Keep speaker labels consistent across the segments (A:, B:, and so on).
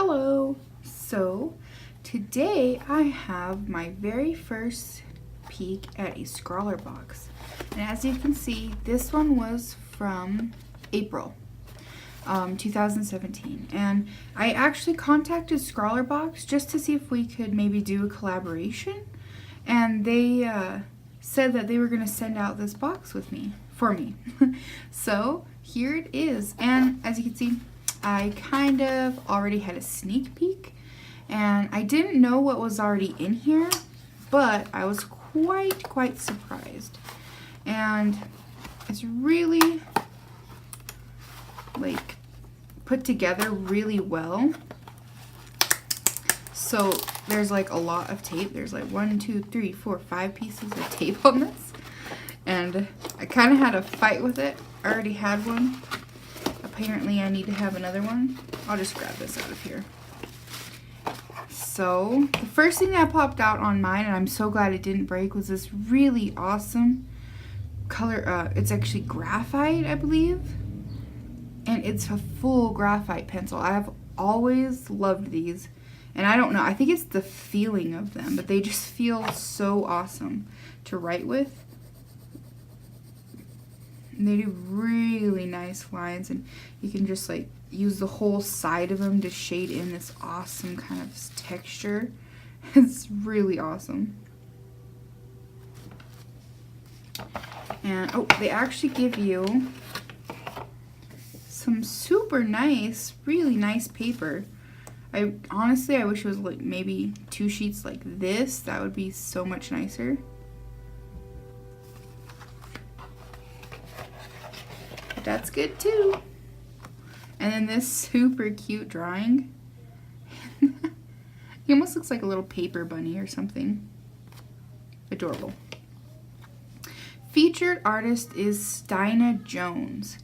A: Hello! So today I have my very first peek at a SCRAWLRBOX. And as you can see, this one was from April 2017. And I actually contacted SCRAWLRBOX just to see if we could maybe do a collaboration. And they said that they were going to send out this box for me. So here it is. And as you can see, I kind of already had a sneak peek, and I didn't know what was already in here, but I was quite surprised. And it's really like put together really well. So there's like a lot of tape. There's like 1, 2, 3, 4, 5 pieces of tape on this, and I kind of had a fight with it. I already had one. Apparently I need to have another one. I'll just grab this out of here. So the first thing that popped out on mine, and I'm so glad it didn't break, was this really awesome color. It's actually graphite, I believe. And it's a full graphite pencil. I've always loved these. And I don't know, I think it's the feeling of them, but they just feel so awesome to write with. And they do really nice lines, and you can just like use the whole side of them to shade in this awesome kind of texture. It's really awesome. And oh, they actually give you some super nice, really nice paper. I honestly wish it was like maybe 2 sheets like this. That would be so much nicer. That's good too. And then this super cute drawing. He almost looks like a little paper bunny or something. Adorable. Featured artist is Stina Jones.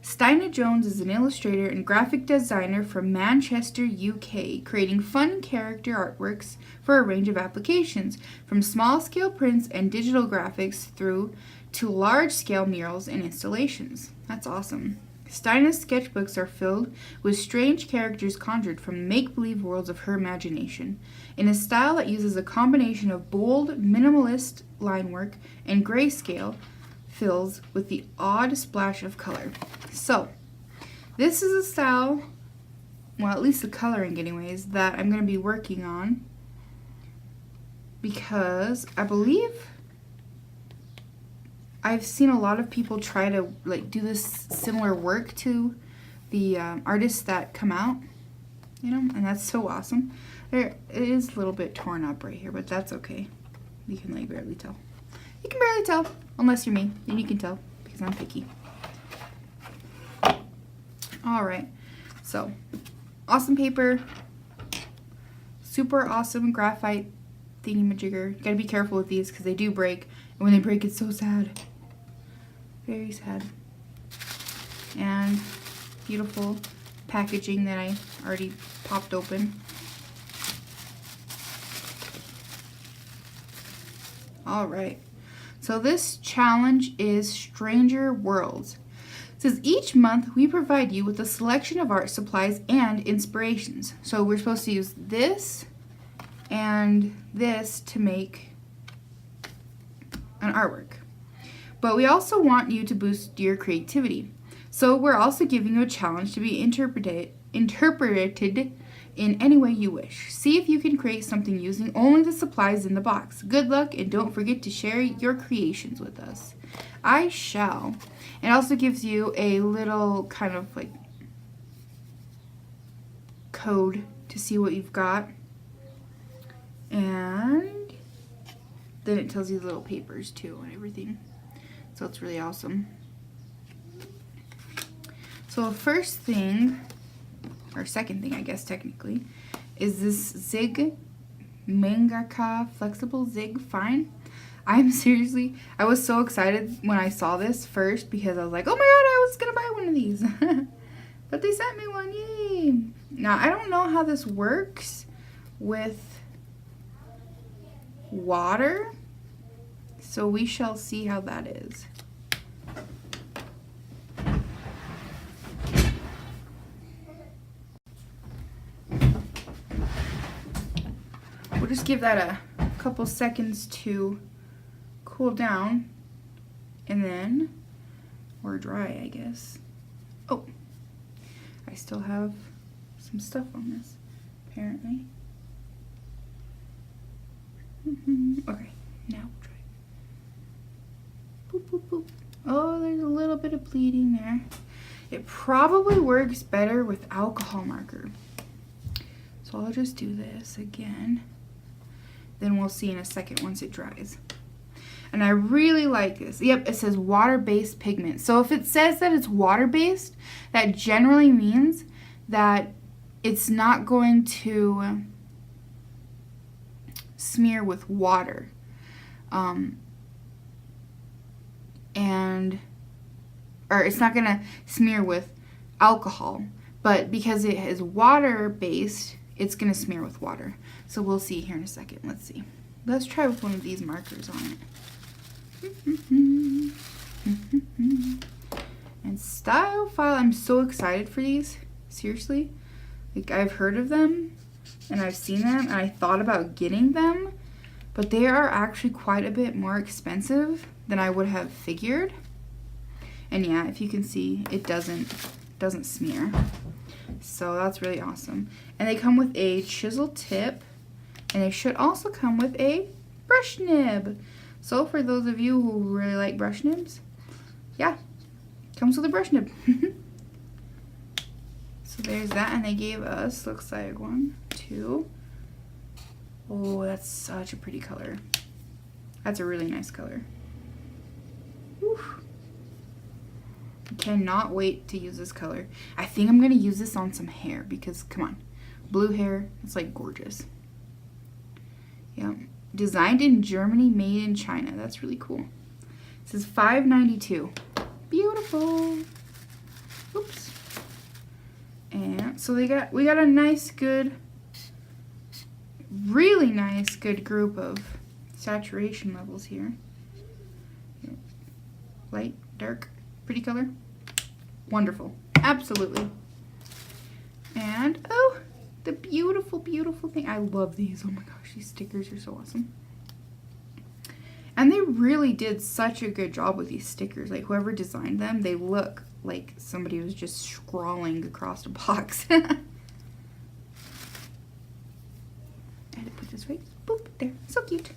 A: Stina Jones is an illustrator and graphic designer from Manchester, UK, creating fun character artworks for a range of applications, from small-scale prints and digital graphics through to large-scale murals and installations. That's awesome. Stina's sketchbooks are filled with strange characters conjured from make-believe worlds of her imagination, in a style that uses a combination of bold, minimalist line work and grayscale fills with the odd splash of color. So, this is a style, well, at least the coloring anyways, that I'm going to be working on, because I believe I've seen a lot of people try to like do this similar work to the artists that come out, you know, and that's so awesome. There, it is a little bit torn up right here, but that's okay. You can like barely tell. You can barely tell, unless you're me, then you can tell, because I'm picky. Alright, so, awesome paper, super awesome graphite thingy-majigger. You gotta be careful with these, because they do break, and when they break, it's so sad. Very sad. And beautiful packaging that I already popped open. Alright. So this challenge is Stranger Worlds. It says each month we provide you with a selection of art supplies and inspirations. So we're supposed to use this and this to make an artwork. But we also want you to boost your creativity. So we're also giving you a challenge to be interpreted in any way you wish. See if you can create something using only the supplies in the box. Good luck, and don't forget to share your creations with us. I shall. It also gives you a little kind of like code to see what you've got. And then it tells you the little papers too and everything. So it's really awesome. So the first thing, or second thing I guess technically, is this Zig Mangaka Flexible Zig Fine. I was so excited when I saw this first, because I was like, oh my god, I was gonna buy one of these. But they sent me one, yay! Now I don't know how this works with water, so we shall see how that is. We'll just give that a couple seconds to cool down, and then, or dry, I guess. Oh, I still have some stuff on this, apparently. Okay, now we'll try. Boop, boop, boop. Oh, there's a little bit of bleeding there. It probably works better with alcohol marker. So I'll just do this again. Then we'll see in a second once it dries. And I really like this. Yep, it says water-based pigment. So if it says that it's water-based, that generally means that it's not going to smear with water. Or it's not going to smear with alcohol. But because it is water-based, it's going to smear with water. So we'll see here in a second. Let's see. Let's try with one of these markers on it. And Style File, I'm so excited for these. Seriously. Like, I've heard of them, and I've seen them, and I thought about getting them. But they are actually quite a bit more expensive than I would have figured. And yeah, if you can see, it doesn't smear. So that's really awesome. And they come with a chisel tip, and they should also come with a brush nib. So for those of you who really like brush nibs, yeah, comes with a brush nib. So there's that, and they gave us, looks like 1, 2. Oh, that's such a pretty color. That's a really nice color. Whew. Cannot wait to use this color. I think I'm going to use this on some hair because, come on, blue hair, it's like gorgeous. Yeah, designed in Germany, made in China. That's really cool. It says $5.92. Beautiful. Oops. And so we got a nice, good, really nice, good group of saturation levels here. Light, dark, pretty color. Wonderful. Absolutely. And, oh, the beautiful, beautiful thing. I love these. Oh my gosh, these stickers are so awesome. And they really did such a good job with these stickers. Like, whoever designed them, they look like somebody was just scrawling across a box. I had to put this right. Boop, there. So cute.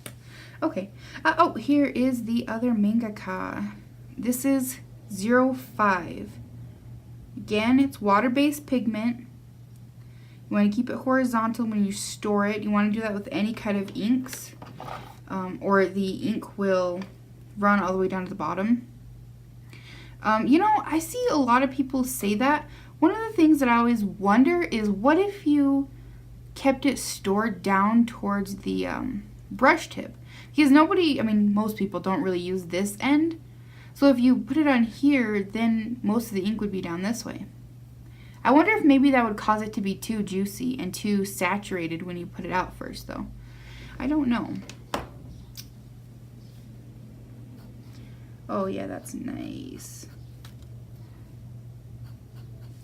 A: Okay. Oh, here is the other mangaka. This is 05. Again, it's water-based pigment. You want to keep it horizontal when you store it. You want to do that with any kind of inks, or the ink will run all the way down to the bottom. You know, I see a lot of people say that. One of the things that I always wonder is, what if you kept it stored down towards the brush tip? Because nobody, I mean, most people don't really use this end. So if you put it on here, then most of the ink would be down this way. I wonder if maybe that would cause it to be too juicy and too saturated when you put it out first, though. I don't know. Oh yeah, that's nice.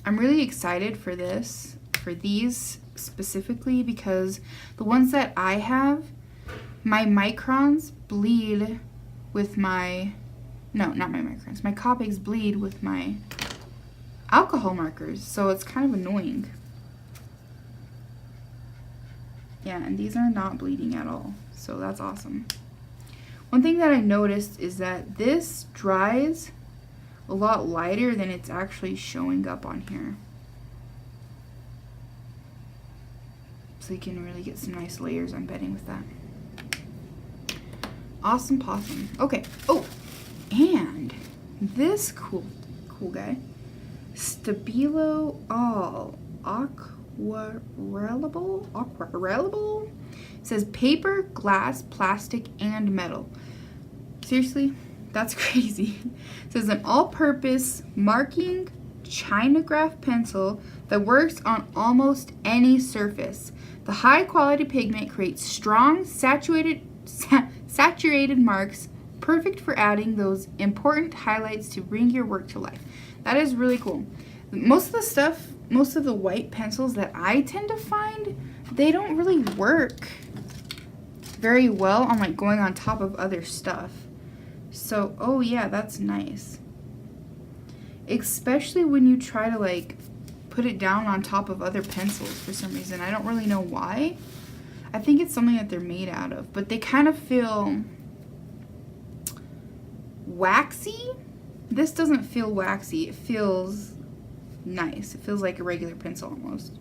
A: I'm really excited for this, for these specifically, because the ones that I have, my microns bleed with my, no, not my microns, my Copics bleed with my alcohol markers, so it's kind of annoying. Yeah, and these are not bleeding at all, so that's awesome. One thing that I noticed is that this dries a lot lighter than it's actually showing up on here. So you can really get some nice layers, I'm betting, with that. Awesome possum. Okay. Oh, and this cool guy, Stabilo All Aquarellable. It says paper, glass, plastic, and metal. Seriously, that's crazy. It says an all-purpose marking Chinograph pencil that works on almost any surface. The high-quality pigment creates strong, saturated marks, perfect for adding those important highlights to bring your work to life. That is really cool. Most of the white pencils that I tend to find, they don't really work very well on like going on top of other stuff. So, oh yeah, that's nice. Especially when you try to like put it down on top of other pencils for some reason. I don't really know why. I think it's something that they're made out of, but they kind of feel waxy. This doesn't feel waxy. It feels nice. It feels like a regular pencil almost.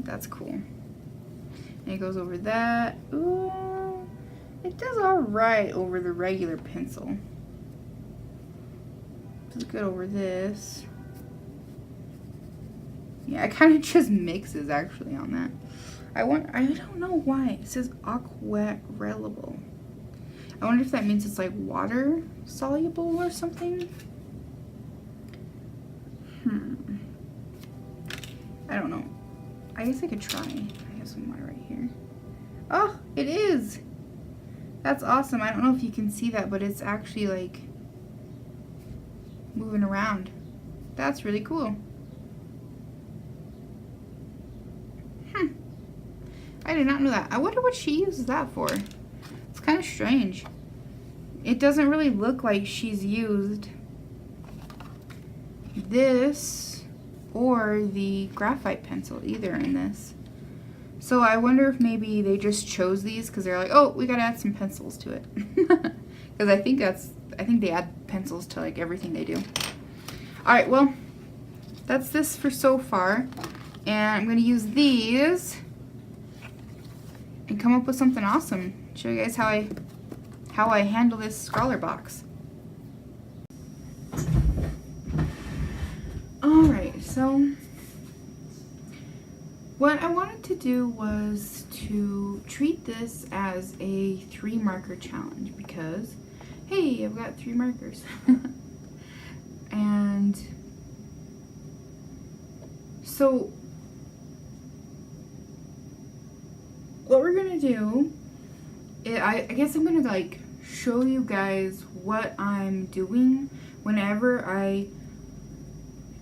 A: That's cool. And it goes over that. Ooh, it does all right over the regular pencil. It's good over this. Yeah, it kind of just mixes actually on that. I don't know why. It says aquarellable. I wonder if that means it's like water soluble or something. I don't know. I guess I could try. I have some water right here. Oh, it is! That's awesome. I don't know if you can see that, but it's actually like moving around. That's really cool. I did not know that. I wonder what she uses that for. It's kind of strange. It doesn't really look like she's used this or the graphite pencil either in this. So I wonder if maybe they just chose these because they're like, oh, we gotta add some pencils to it. Because I think they add pencils to like everything they do. Alright, well, that's this for so far. And I'm gonna use these and come up with something awesome. Show you guys how I handle this SCRAWLRBOX. Alright, so what I wanted to do was to treat this as a 3 marker challenge because, hey, I've got 3 markers. And so what we're gonna do, I guess I'm gonna like show you guys what I'm doing whenever I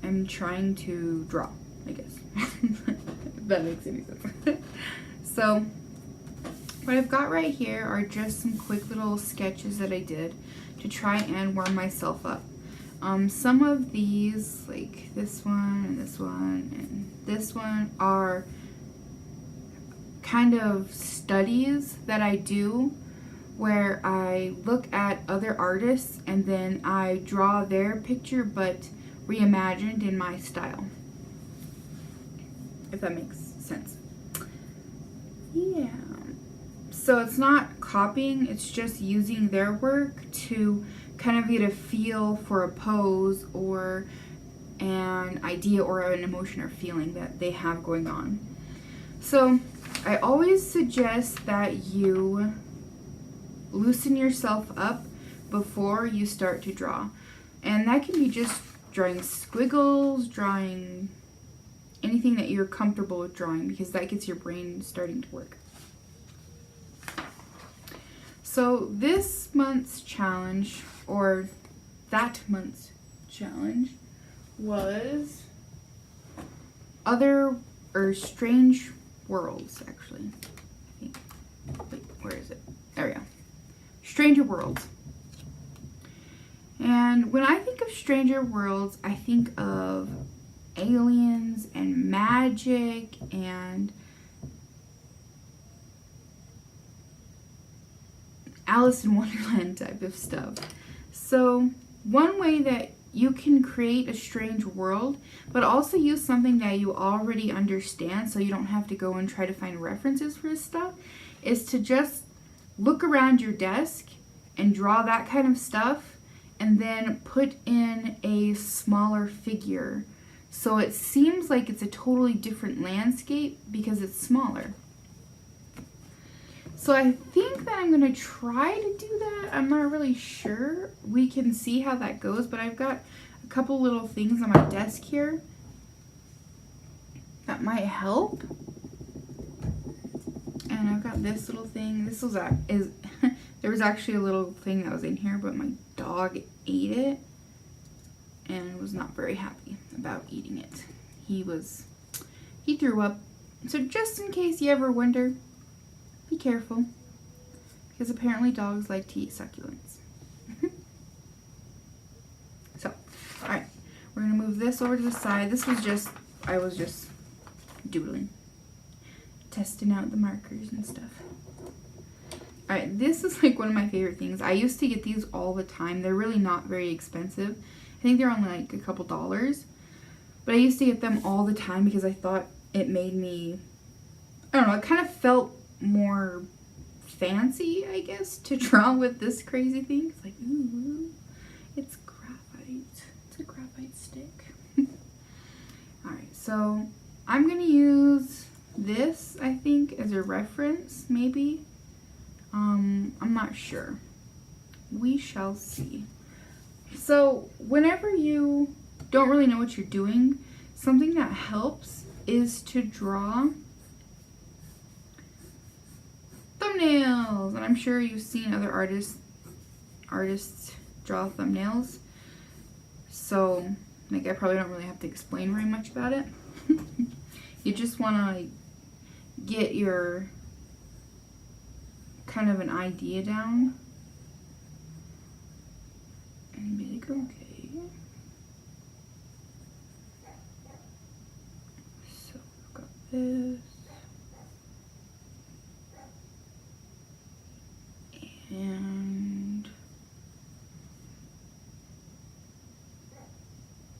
A: am trying to draw, I guess. If that makes any sense. So what I've got right here are just some quick little sketches that I did to try and warm myself up. Some of these, like this one and this one and this one, are kind of studies that I do where I look at other artists and then I draw their picture but reimagined in my style, if that makes sense. Yeah, so it's not copying, it's just using their work to kind of get a feel for a pose or an idea or an emotion or feeling that they have going on. So I always suggest that you loosen yourself up before you start to draw. And that can be just drawing squiggles, drawing anything that you're comfortable with drawing, because that gets your brain starting to work. So this month's challenge, or that month's challenge, was strange worlds, actually. I think. Wait, where is it? There we go. Stranger Worlds. And when I think of Stranger Worlds, I think of aliens and magic and Alice in Wonderland type of stuff. So one way that you can create a strange world, but also use something that you already understand so you don't have to go and try to find references for this stuff, is to just look around your desk and draw that kind of stuff and then put in a smaller figure. So it seems like it's a totally different landscape because it's smaller. So I think that I'm going to try to do that. I'm not really sure. We can see how that goes, but I've got a couple little things on my desk here that might help. And I've got this little thing. This was there was actually a little thing that was in here, but my dog ate it and was not very happy about eating it. He threw up. So just in case you ever wonder, be careful. because apparently dogs like to eat succulents. So, alright, we're going to move this over to the side. This was just, I was just doodling, testing out the markers and stuff. Alright, this is like one of my favorite things. I used to get these all the time. They're really not very expensive. I think they're only like a couple dollars. But I used to get them all the time because I thought it made me, I don't know, it kind of felt more fancy, I guess, to draw with this crazy thing. It's like, ooh, it's graphite. It's a graphite stick. Alright, so I'm going to use this, I think, as a reference, maybe. I'm not sure. We shall see. So whenever you don't really know what you're doing, something that helps is to draw thumbnails. And I'm sure you've seen other artists draw thumbnails. So, like, I probably don't really have to explain very much about it. You just want to, like, get your kind of an idea down and be like, okay, so I've got this, and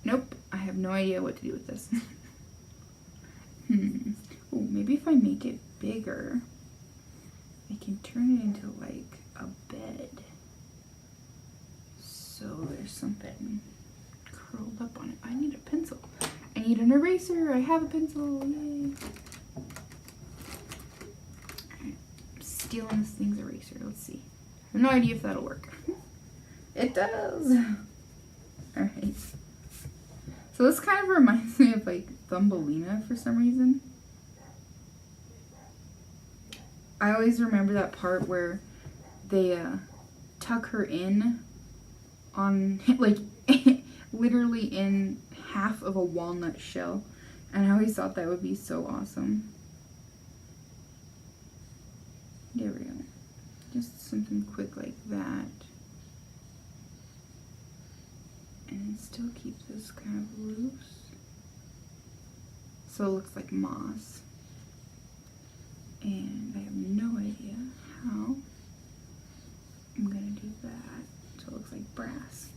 A: nope, I have no idea what to do with this. Oh, maybe if I make it bigger, I can turn it into like a bed. So there's something curled up on it. I need a pencil. I need an eraser. I have a pencil. Yay. Alright, I'm stealing this thing's eraser. Let's see. I have no idea if that'll work. It does. Alright. So this kind of reminds me of like Thumbelina for some reason. I always remember that part where they tuck her in on, like, literally in half of a walnut shell. And I always thought that would be so awesome. There we go. Just something quick like that. And still keep this kind of loose. So it looks like moss. And I have no idea how I'm gonna do that. So it looks like brass.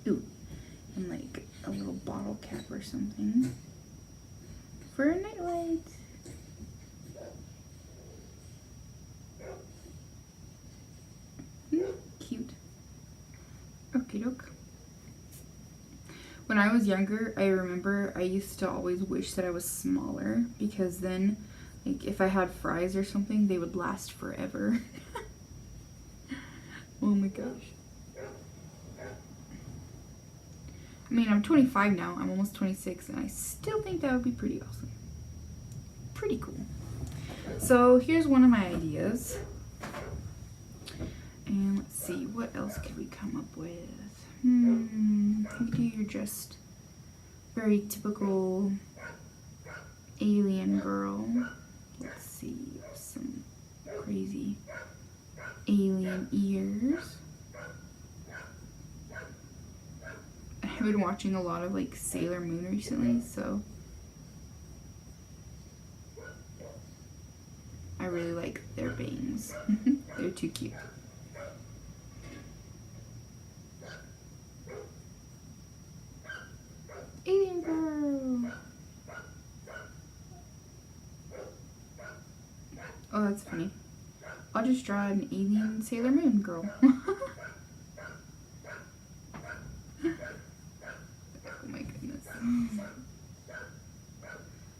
A: Ooh, and like a little bottle cap or something for a nightlight. Cute. Okie doke. When I was younger, I remember I used to always wish that I was smaller because then, like, if I had fries or something, they would last forever. Oh my gosh. I mean, I'm 25 now. I'm almost 26, and I still think that would be pretty awesome. Pretty cool. So here's one of my ideas. And let's see, what else could we come up with? Maybe you're just very typical alien girl. Let's see, some crazy alien ears. I've been watching a lot of like Sailor Moon recently, so I really like their bangs. They're too cute. Alien girl. Oh, that's funny. I'll just draw an alien Sailor Moon girl. Oh my goodness.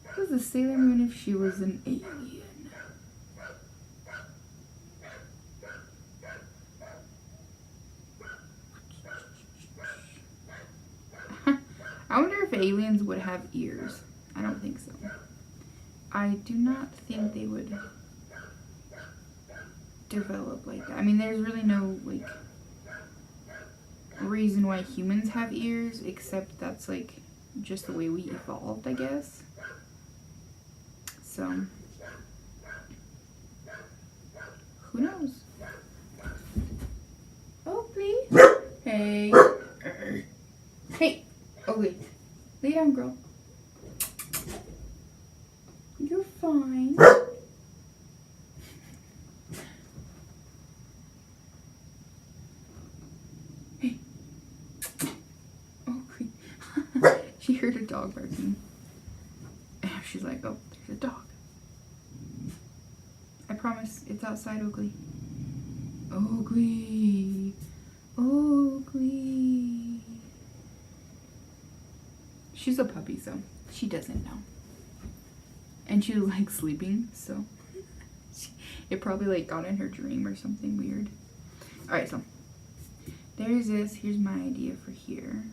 A: What was a Sailor Moon if she was an alien? I wonder if aliens would have ears. I don't think so. I do not think they would develop like that. I mean, there's really no like reason why humans have ears, except that's like just the way we evolved, I guess. So who knows? Hey. Hey. Oh, wait. Lay down, girl. You're fine. Hey. Oh, she heard a dog barking. And she's like, oh, there's a dog. I promise, it's outside, Oakley. Oakley. Oakley. She's a puppy, so she doesn't know. And she likes sleeping, so it probably like got in her dream or something weird. Alright, so there's this. Here's my idea for here.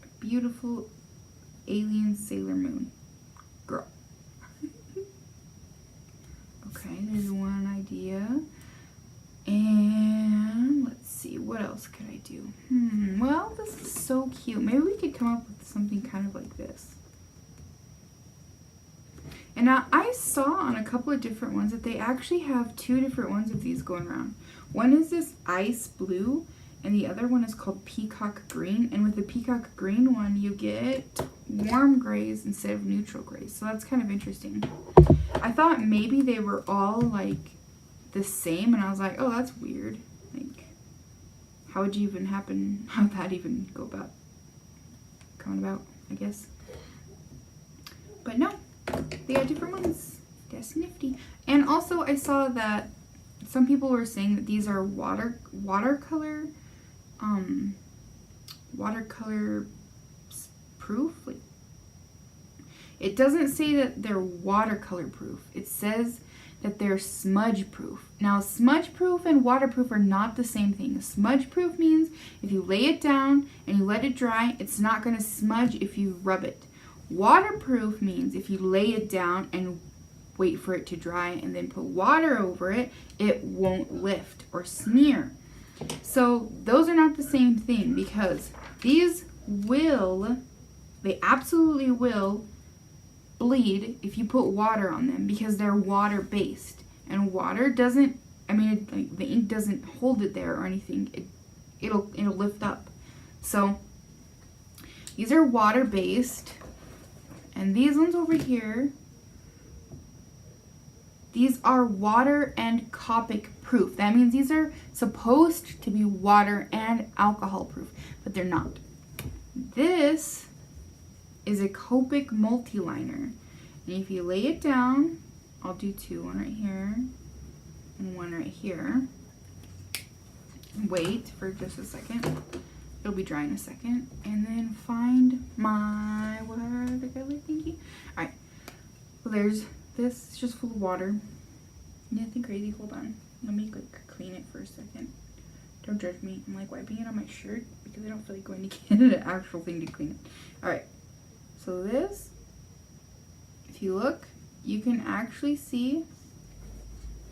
A: A beautiful alien Sailor Moon. Girl. Okay, there's one idea. And let's see, what else could I do? Well, this is so cute. Maybe we could come up with something kind of like this. And now I saw on a couple of different ones that they actually have two different ones of these going around. One is this ice blue, and the other one is called peacock green. And with the peacock green one, you get warm grays instead of neutral grays. So that's kind of interesting. I thought maybe they were all like the same, and I was like, oh, that's weird. Like, how would you even happen? How'd that even go about? Coming about, I guess. But no, they got different ones. That's nifty. And also, I saw that some people were saying that these are watercolor proof. Like, it doesn't say that they're watercolor proof. It says that they're smudge proof. Now, smudge proof and waterproof are not the same thing. Smudge proof means if you lay it down and you let it dry, it's not going to smudge if you rub it. Waterproof means if you lay it down and wait for it to dry and then put water over it, it won't lift or smear. So those are not the same thing, because these they absolutely will bleed if you put water on them, because they're water based, and water doesn't, the ink doesn't hold it there or anything. It'll lift up. So these are water based, and these ones over here, these are water and Copic proof. That means these are supposed to be water and alcohol proof, but they're not. This is a Copic multi-liner. And if you lay it down, I'll do two, one right here and one right here. Wait for just a second. It'll be dry in a second. And then find my watercolor thingy. Alright, well, there's this. It's just full of water. Nothing crazy. Hold on. Let me clean it for a second. Don't judge me. I'm like wiping it on my shirt because I don't feel like going to get an actual thing to clean it. Alright, so this, if you look, you can actually see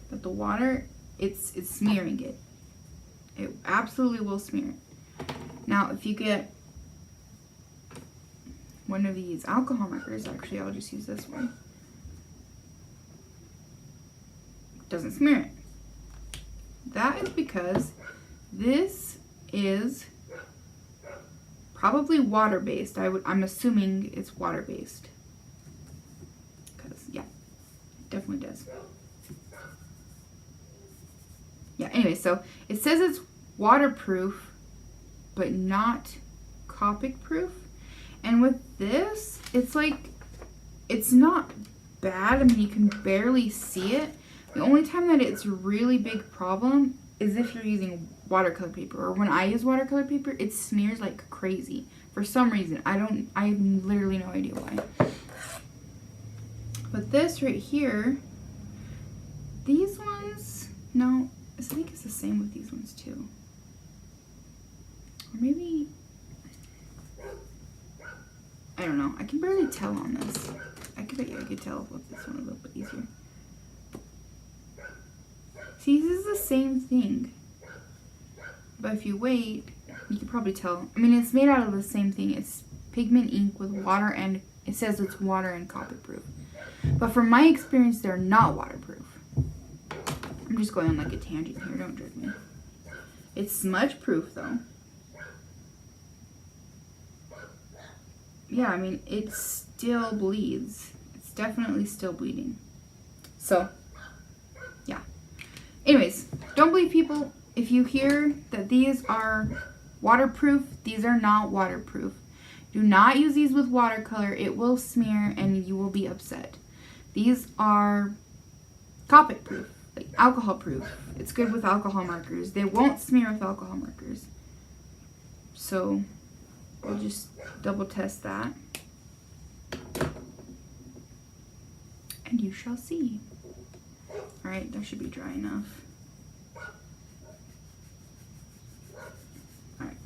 A: that the water, it's smearing it. It absolutely will smear it. Now, if you get one of these alcohol markers, actually I'll just use this one. It doesn't smear it. That is because this is probably water-based. I'm assuming it's water-based. Because, yeah, it definitely does. Yeah, anyway, so it says it's waterproof, but not Copic proof. And with this, it's like, it's not bad. I mean, you can barely see it. The only time that it's really big problem is if you're using watercolor paper, or when I use watercolor paper, it smears like crazy for some reason. I have literally no idea why. But this right here, these ones, no, I think it's the same with these ones too. Or maybe, I don't know. I can barely tell on this. I could tell with this one a little bit easier. See, this is the same thing. But if you wait, you can probably tell. I mean, it's made out of the same thing. It's pigment ink with water, and it says it's water and Copic proof. But from my experience, they're not waterproof. I'm just going on like a tangent here. Don't judge me. It's smudge proof though. yeah, I mean, it still bleeds. It's definitely still bleeding. So, yeah. Anyways, don't believe people. If you hear that these are waterproof, these are not waterproof. Do not use these with watercolor. It will smear and you will be upset. These are Copic proof, like alcohol proof. It's good with alcohol markers. They won't smear with alcohol markers. So we'll just double test that. And you shall see. Alright, that should be dry enough. Alright,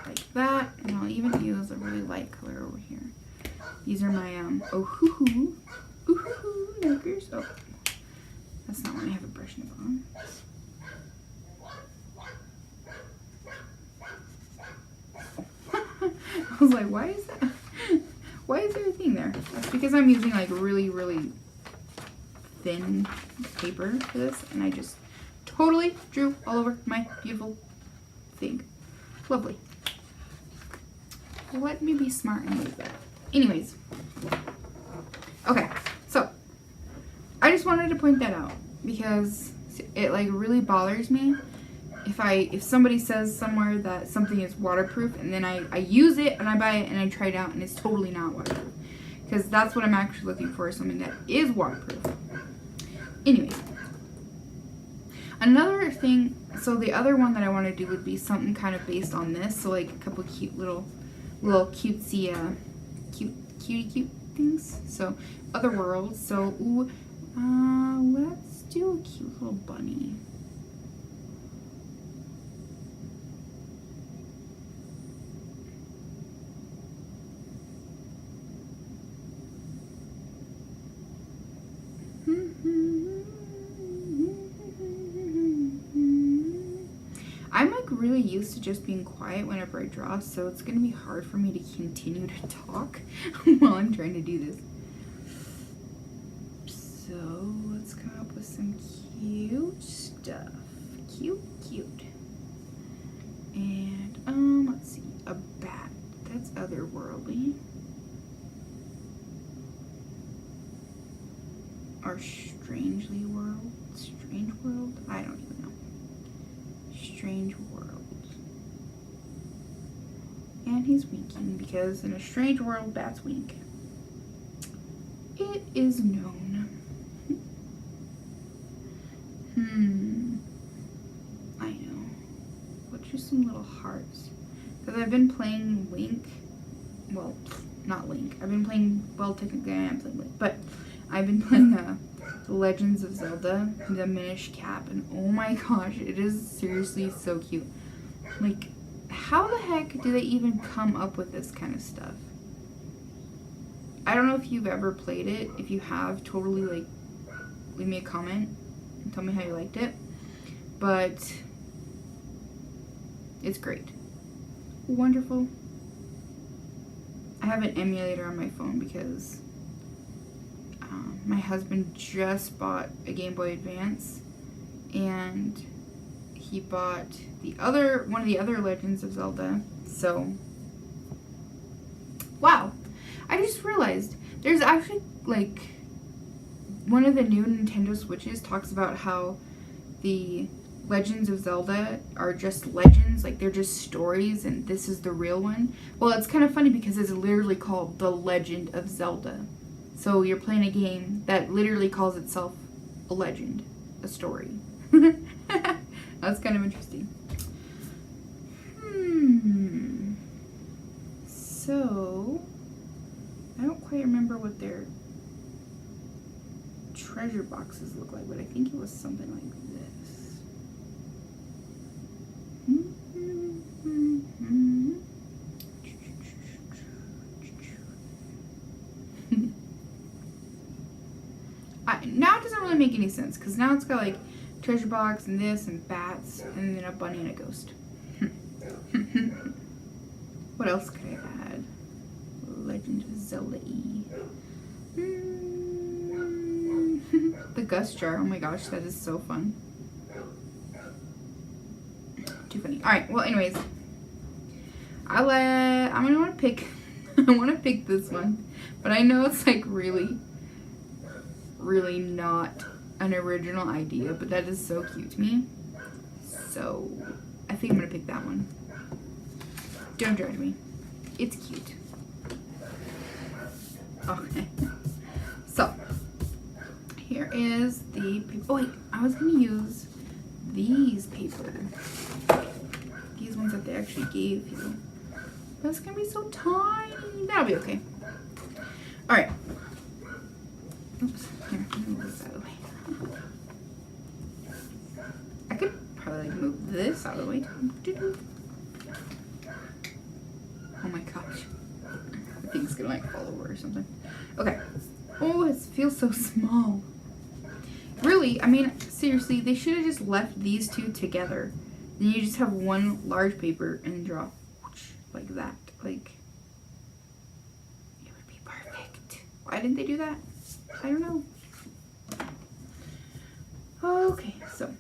A: like that. And I'll even use a really light color over here. These are my ooh-hoo-hoo markers. Oh, that's not when I have a brush nib on. I was like, why is that? Why is there a thing there? That's because I'm using like really, really thin paper for this, and I just totally drew all over my beautiful thing. Lovely. Let me be smart and move that. Anyways, okay, so I just wanted to point that out because it like really bothers me if somebody says somewhere that something is waterproof and then I use it and I buy it and I try it out and it's totally not waterproof, because that's what I'm actually looking for, something that is waterproof. Anyways, another thing, so the other one that I want to do would be something kind of based on this, so like a couple cute little cutesy cute things. So other worlds. So ooh, let's do a cute little bunny. I'm like really used to just being quiet whenever I draw, so it's gonna be hard for me to continue to talk while I'm trying to do this. So let's come up with some cute stuff. Cute. And let's see, a bat. That's otherworldly. Or strange world? I don't even know. Strange world. And he's winking because in a strange world, bats wink. It is known. I know. What's just some little hearts? Because I've been playing Link. Well, not Link. I've been playing, well, technically I am playing Link, but I've been playing The Legends of Zelda, the Minish Cap, and oh my gosh, it is seriously so cute. Like, how the heck do they even come up with this kind of stuff? I don't know if you've ever played it. If you have, totally, like, leave me a comment and tell me how you liked it. But it's great. Wonderful. I have an emulator on my phone because my husband just bought a Game Boy Advance, and he bought one of the other Legends of Zelda. So, wow. I just realized there's actually, like, one of the new Nintendo Switches talks about how the Legends of Zelda are just legends, like they're just stories, and this is the real one. Well, it's kind of funny because it's literally called The Legend of Zelda. So you're playing a game that literally calls itself a legend, a story. That's kind of interesting. So, I don't quite remember what their treasure boxes look like, but I think it was something like this. Now it doesn't really make any sense, because now it's got like treasure box and this and bats and then a bunny and a ghost. What else could I add? Legend of Zelda-y. The gust jar. Oh my gosh, that is so fun. Too funny. Alright, well anyways. I'm gonna want to pick I want to pick this one, but I know it's like really, really not an original idea, but that is so cute to me. So I think I'm gonna pick that one. Don't judge me. It's cute. Okay. So here is the paper. Oh wait, I was gonna use these paper. These ones that they actually gave you. That's gonna be so tiny. That'll be okay. All right. Oops. Here, let me move this out of the way. I could probably move this out of the way. Oh my gosh. I think it's gonna like fall over or something. Okay. Oh, it feels so small. Really, I mean, seriously, they should have just left these two together. Then you just have one large paper and draw like that. Like, it would be perfect. Why didn't they do that? I don't know. Okay, so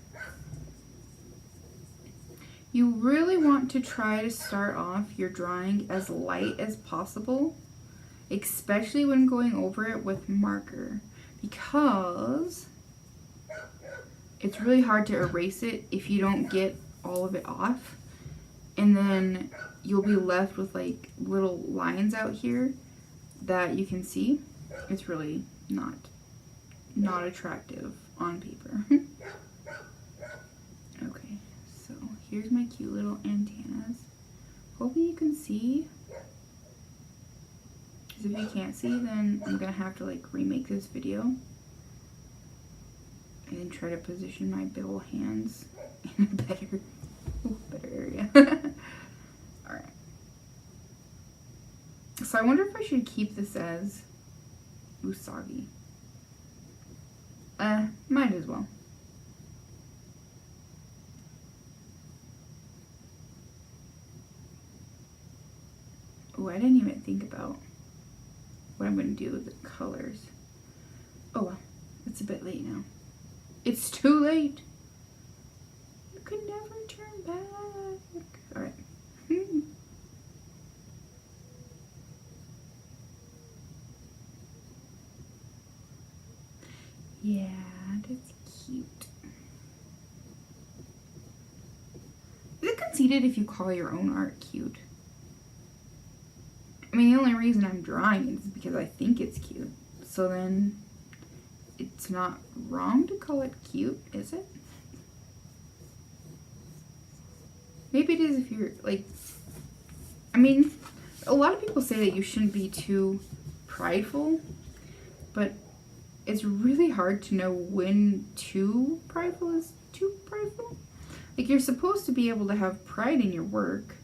A: you really want to try to start off your drawing as light as possible, especially when going over it with marker, because it's really hard to erase it if you don't get all of it off, and then you'll be left with like little lines out here that you can see. It's really not attractive on paper. Okay, so here's my cute little antennas. Hopefully you can see, because if you can't see, then I'm gonna have to like remake this video and then try to position my big ol' hands in a better area. Alright. So I wonder if I should keep this as Usagi. Might as well. Oh, I didn't even think about what I'm going to do with the colors. Oh well, it's a bit late now. It's too late. You can never turn back. Alright. Yeah, that's cute. Is it conceited if you call your own art cute? I mean, the only reason I'm drawing it is because I think it's cute. So then, it's not wrong to call it cute, is it? Maybe it is if you're, like, I mean, a lot of people say that you shouldn't be too prideful, but it's really hard to know when too prideful is too prideful. Like, you're supposed to be able to have pride in your work,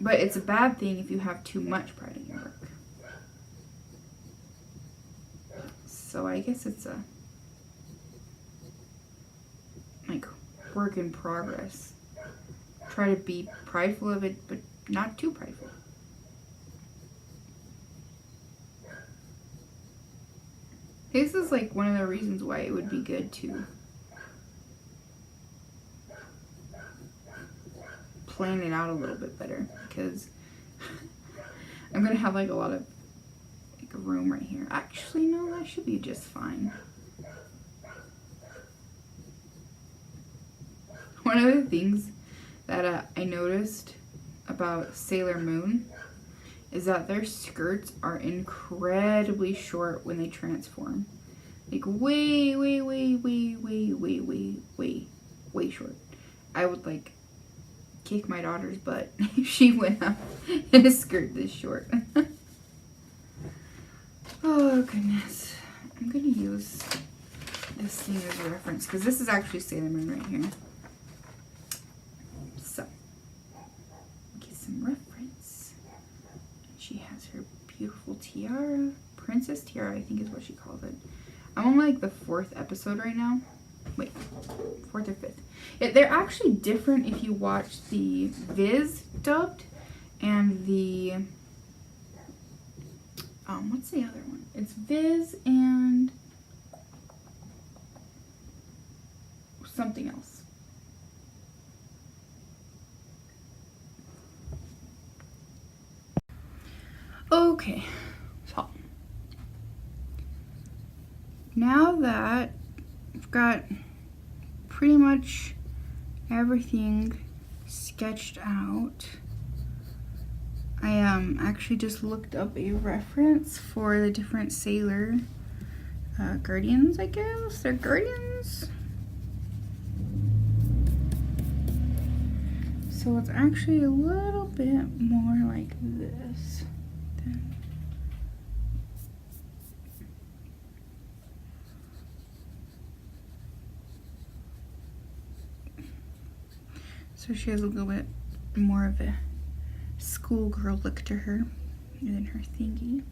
A: but it's a bad thing if you have too much pride in your work. So I guess it's a, like, work in progress. Try to be prideful of it, but not too prideful. This is like one of the reasons why it would be good to plan it out a little bit better, because I'm gonna have like a lot of like a room right here. Actually, no, that should be just fine. One of the things that I noticed about Sailor Moon is that their skirts are incredibly short when they transform. Like way short. I would like kick my daughter's butt if she went up in a skirt this short. Oh goodness. I'm gonna use this thing as a reference because this is actually Sailor Moon right here. So, get some reference. She has her beautiful tiara. Princess tiara, I think is what she calls it. I'm on like the 4th episode right now. Wait, 4th or 5th. They're actually different if you watch the Viz dubbed and the, what's the other one? It's Viz and something else. Okay, so now that I've got pretty much everything sketched out, I actually just looked up a reference for the different sailor guardians, I guess. They're guardians. So it's actually a little bit more like this. So she has a little bit more of a schoolgirl look to her than her thingy.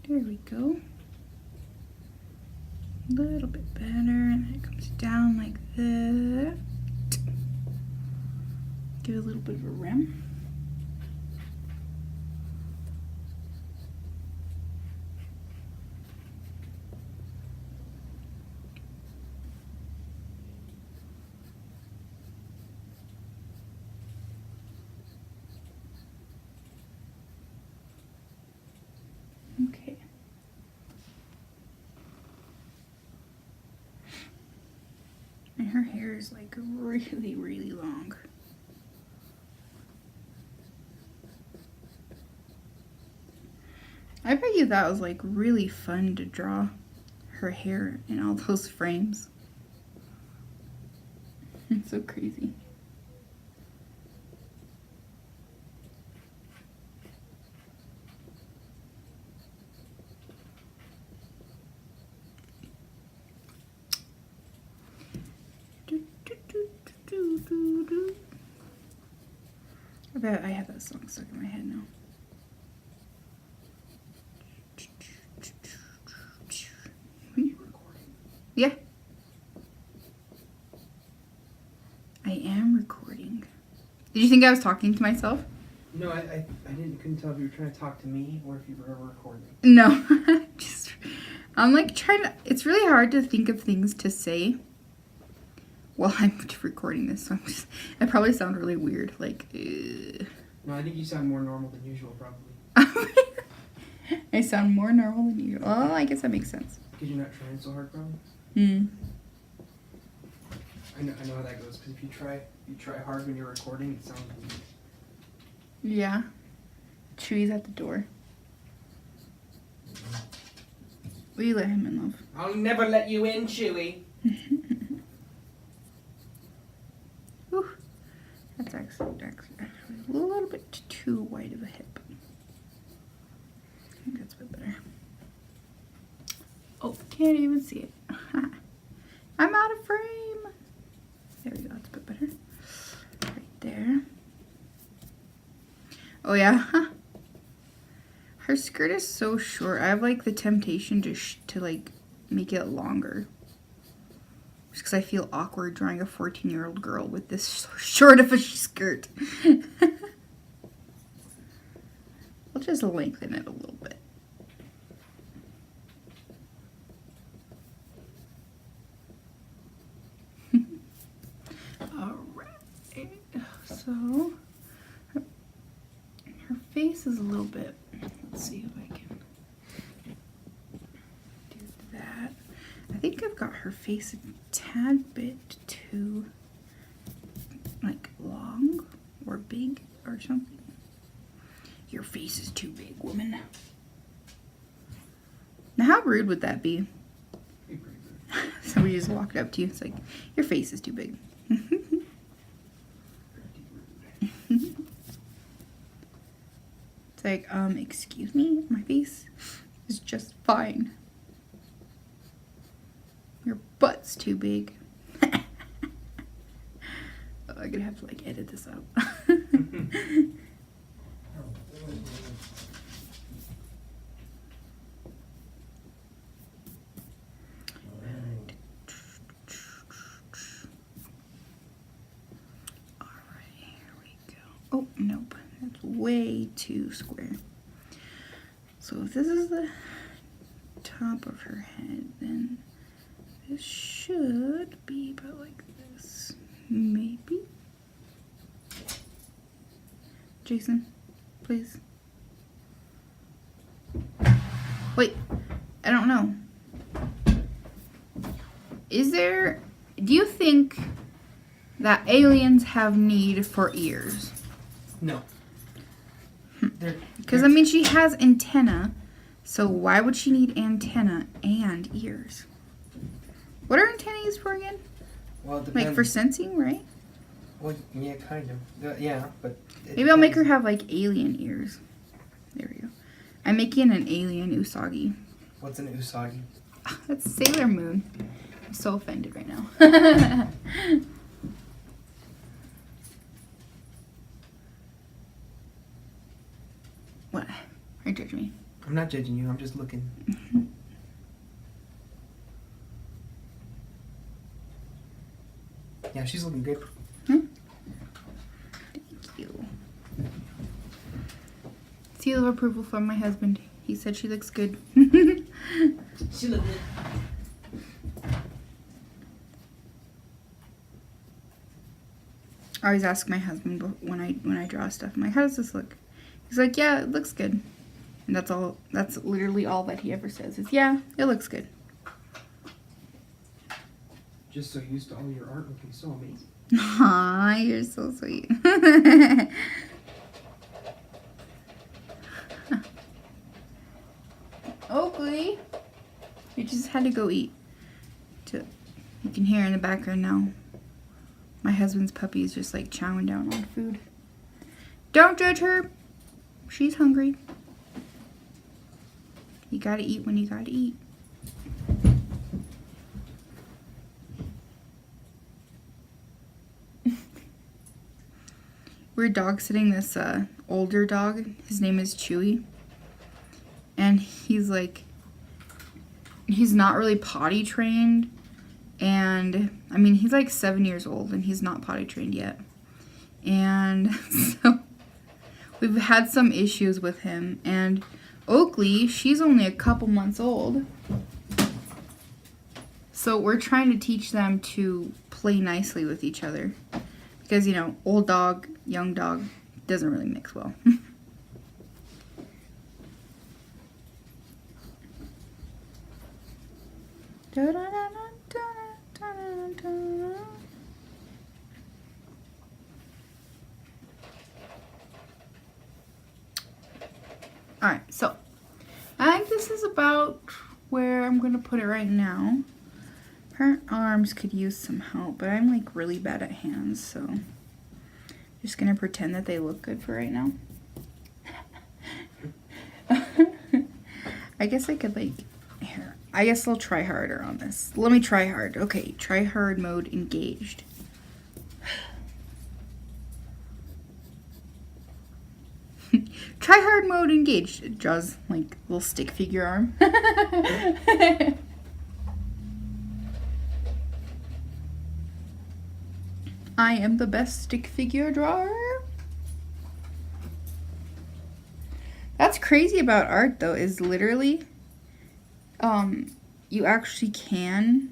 A: There we go. A little bit better, and then it comes down like that. Give it a little bit of a rim. Okay. And her hair is like really, really long. I bet you that was like really fun to draw her hair in all those frames. It's so crazy. I bet I have that song stuck in my head now. Yeah. I am recording. Did you think I was talking to myself?
B: No, I couldn't tell if you were trying to talk to me or if you were recording.
A: No. I'm like trying to, it's really hard to think of things to say while I'm recording this. So I probably sound really weird. Like,
B: No, I think you sound more normal than usual, probably.
A: I sound more normal than usual. Oh, I guess that makes sense.
B: Because you're not trying so hard, probably. I know how that goes. Because if you try hard when you're recording, it sounds weird.
A: Yeah. Chewy's at the door. Will you let him in, love?
B: I'll never let you in, Chewy.
A: Whew. That's actually a little bit too wide of a hip. I think that's a bit better. Oh, can't even see it. I'm out of frame. There we go, that's a bit better. Right there. Oh yeah. Her skirt is so short. I have like the temptation to like make it longer. Just because I feel awkward drawing a 14-year-old girl with this short of a skirt. I'll just lengthen it a little bit. Alright, so her face is a little bit, let's see if I can do that. I think I've got her face a tad bit too like long or big or something. Your face is too big, woman. Now how rude would that be? Somebody just walked up to you, it's like, your face is too big. It's like, excuse me, my face is just fine. Your butt's too big. Oh, I'm gonna have to like edit this out. Oh, nope. That's way too square. So if this is the top of her head, then this should be about like this. Maybe. Jason, please. Wait, I don't know. Do you think that aliens have need for ears?
B: No.
A: Because, I mean, she has antenna, so why would she need antenna and ears? What are antennae used for again?
B: Well, it depends.
A: Like for sensing, right?
B: Well, yeah, kind of. Yeah, but...
A: Maybe I'll make her have, like, alien ears. There we go. I'm making an alien Usagi.
B: What's an Usagi?
A: That's Sailor Moon. I'm so offended right now. What? Are you judging me?
B: I'm not judging you. I'm just looking. Yeah, she's looking good.
A: Thank you. Seal of approval from my husband. He said she looks good.
B: She looked good.
A: I always ask my husband when I draw stuff. I'm like, how does this look? He's like, yeah, it looks good. And that's all. That's literally all that he ever says is, yeah, it looks good.
B: Just so used to all your art looking so amazing.
A: Aw, you're so sweet. Oakley, you just had to go eat. You can hear in the background now. My husband's puppy is just like chowing down on food. Don't judge her. She's hungry. You gotta eat when you gotta eat. We're dog sitting this older dog. His name is Chewy. And he's like, he's not really potty trained. And I mean, he's like 7 years old and he's not potty trained yet. And so we've had some issues with him. And Oakley, she's only a couple months old. So we're trying to teach them to play nicely with each other. Because, you know, old dog, young dog doesn't really mix well. Alright, so I think this is about where I'm going to put it right now. Her arms could use some help, but I'm like really bad at hands, so I'm just going to pretend that they look good for right now. I guess I could like, here, I guess I'll try harder on this. Let me try hard. Okay, try hard mode engaged. Try hard mode engaged. It draws like a little stick figure arm. I am the best stick figure drawer. That's crazy about art though, is literally you actually can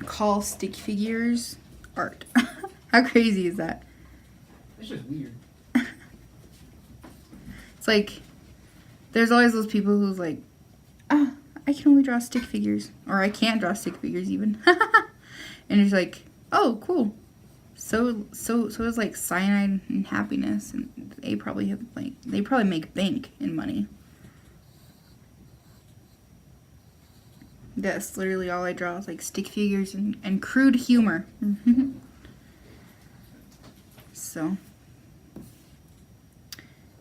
A: call stick figures art. How crazy is that?
B: It's just weird.
A: It's like, there's always those people who's like, ah, I can only draw stick figures. Or I can't draw stick figures even. And it's like, oh, cool. So it's like cyanide and happiness. And they probably have, like, they probably make bank in money. That's literally all I draw is like stick figures and crude humor. So,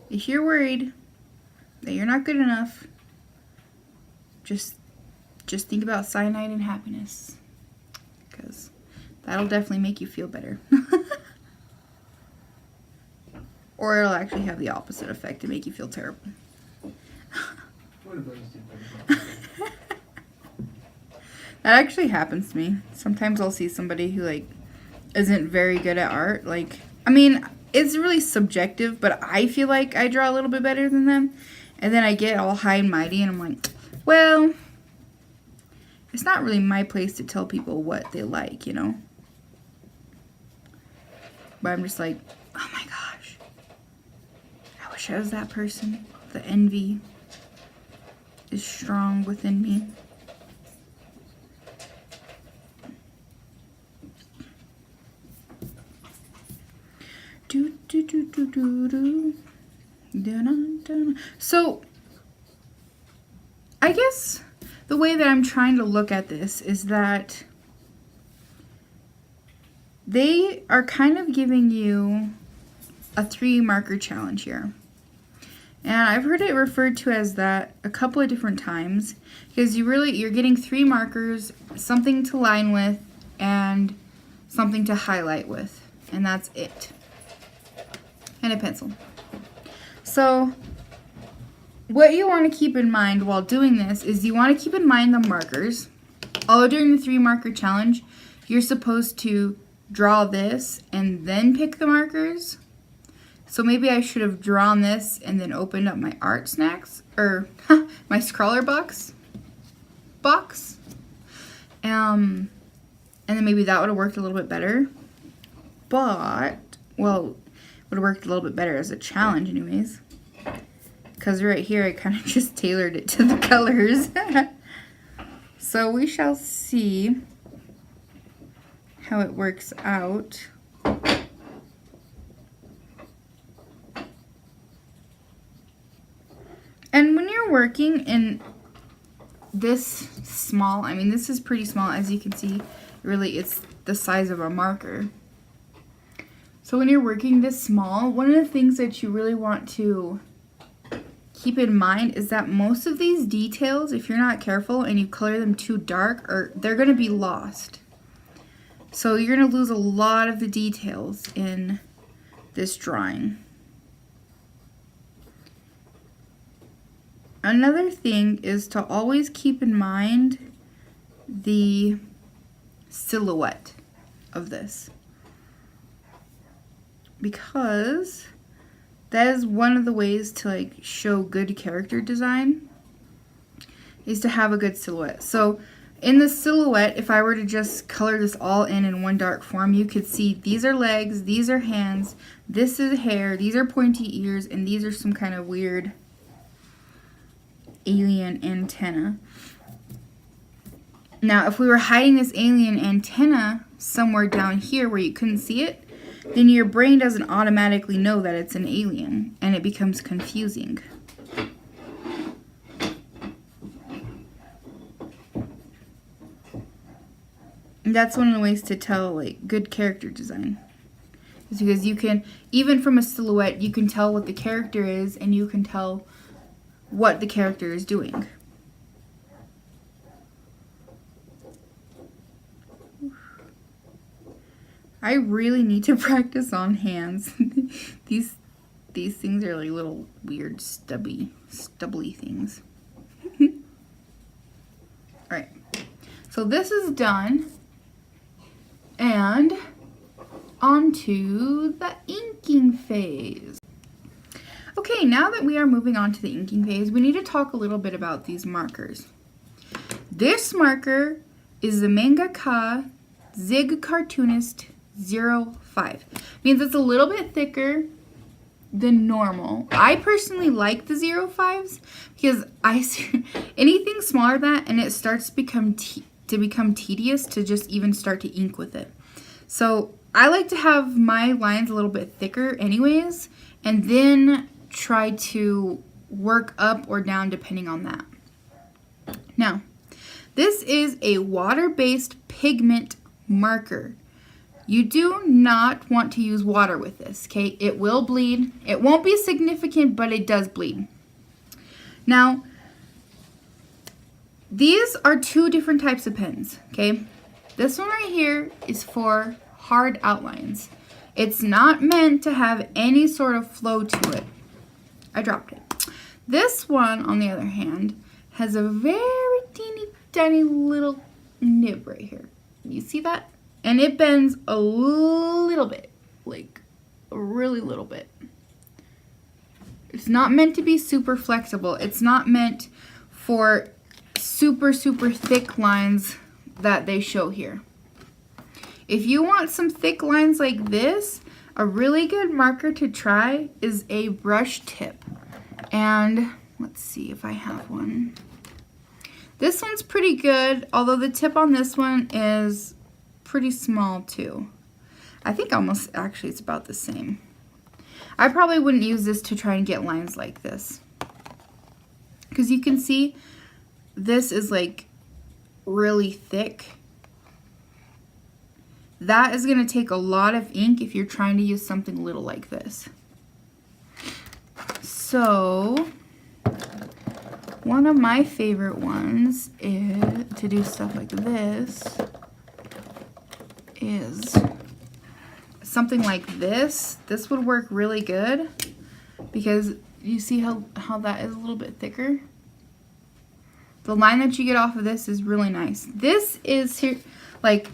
A: if you're worried that you're not good enough, just think about cyanide and happiness, because that'll definitely make you feel better. Or it'll actually have the opposite effect and make you feel terrible. That actually happens to me. Sometimes I'll see somebody who like isn't very good at art. Like, I mean, it's really subjective, but I feel like I draw a little bit better than them. And then I get all high and mighty and I'm like, well, it's not really my place to tell people what they like, you know? But I'm just like, oh my gosh. I wish I was that person. The envy is strong within me. Do, do, do, do, do, do. Da-na-da-na. So, I guess the way that I'm trying to look at this is that they are kind of giving you a 3 marker challenge here. And I've heard it referred to as that a couple of different times because you're getting 3 markers, something to line with and something to highlight with, and that's it. And a pencil. So what you want to keep in mind while doing this is you want to keep in mind the markers. Although during the 3 marker challenge, you're supposed to draw this and then pick the markers. So maybe I should have drawn this and then opened up my art snacks or my SCRAWLRBOX box. And then maybe that would have worked a little bit better. But, well, would have worked a little bit better as a challenge anyways. Because right here I kind of just tailored it to the colors. So we shall see how it works out. And when you're working in this small, I mean this is pretty small as you can see, really it's the size of a marker. So when you're working this small, one of the things that you really want to keep in mind is that most of these details, if you're not careful and you color them too dark, they're going to be lost. So you're going to lose a lot of the details in this drawing. Another thing is to always keep in mind the silhouette of this, because that is one of the ways to like show good character design, is to have a good silhouette. So in the silhouette, if I were to just color this all in one dark form, you could see these are legs, these are hands, this is hair, these are pointy ears, and these are some kind of weird alien antenna. Now, if we were hiding this alien antenna somewhere down here where you couldn't see it, then your brain doesn't automatically know that it's an alien, and it becomes confusing. And that's one of the ways to tell like good character design. Is because you can, even from a silhouette, you can tell what the character is and you can tell what the character is doing. I really need to practice on hands. These things are like little weird stubbly things. Alright, so this is done, and on to the inking phase. Okay, now that we are moving on to the inking phase, we need to talk a little bit about these markers. This marker is the Mangaka Zig Cartoonist 05. Means it's a little bit thicker than normal. I personally like the 05s because I see anything smaller than that and it starts to become tedious to just even start to ink with it. So I like to have my lines a little bit thicker anyways, and then try to work up or down depending on that. Now, this is a water-based pigment marker. You do not want to use water with this, okay? It will bleed. It won't be significant, but it does bleed. Now, these are 2 different types of pens, okay? This one right here is for hard outlines. It's not meant to have any sort of flow to it. I dropped it. This one, on the other hand, has a very teeny tiny little nib right here. You see that? And it bends a little bit, like a really little bit. It's not meant to be super flexible. It's not meant for super, super thick lines that they show here. If you want some thick lines like this, a really good marker to try is a brush tip. And let's see if I have one. This one's pretty good, although the tip on this one is pretty small too. I think almost, actually it's about the same. I probably wouldn't use this to try and get lines like this. Because you can see this is like really thick. That is going to take a lot of ink if you're trying to use something little like this. So, one of my favorite ones is to do stuff like this is something like this. This would work really good because you see how that is a little bit thicker. The line that you get off of this is really nice. This is here, like,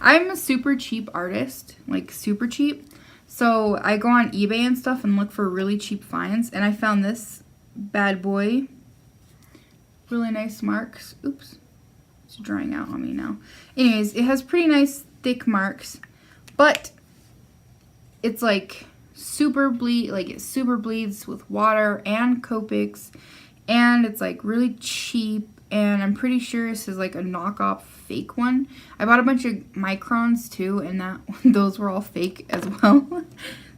A: I'm a super cheap artist, like super cheap. So I go on eBay and stuff and look for really cheap finds, and I found this bad boy. Really nice marks. Oops, it's drying out on me now. Anyways, it has pretty nice thick marks, but it's like super bleed, like it super bleeds with water and Copics, and it's like really cheap. And I'm pretty sure this is like a knockoff fake one. I bought a bunch of microns too, and those were all fake as well.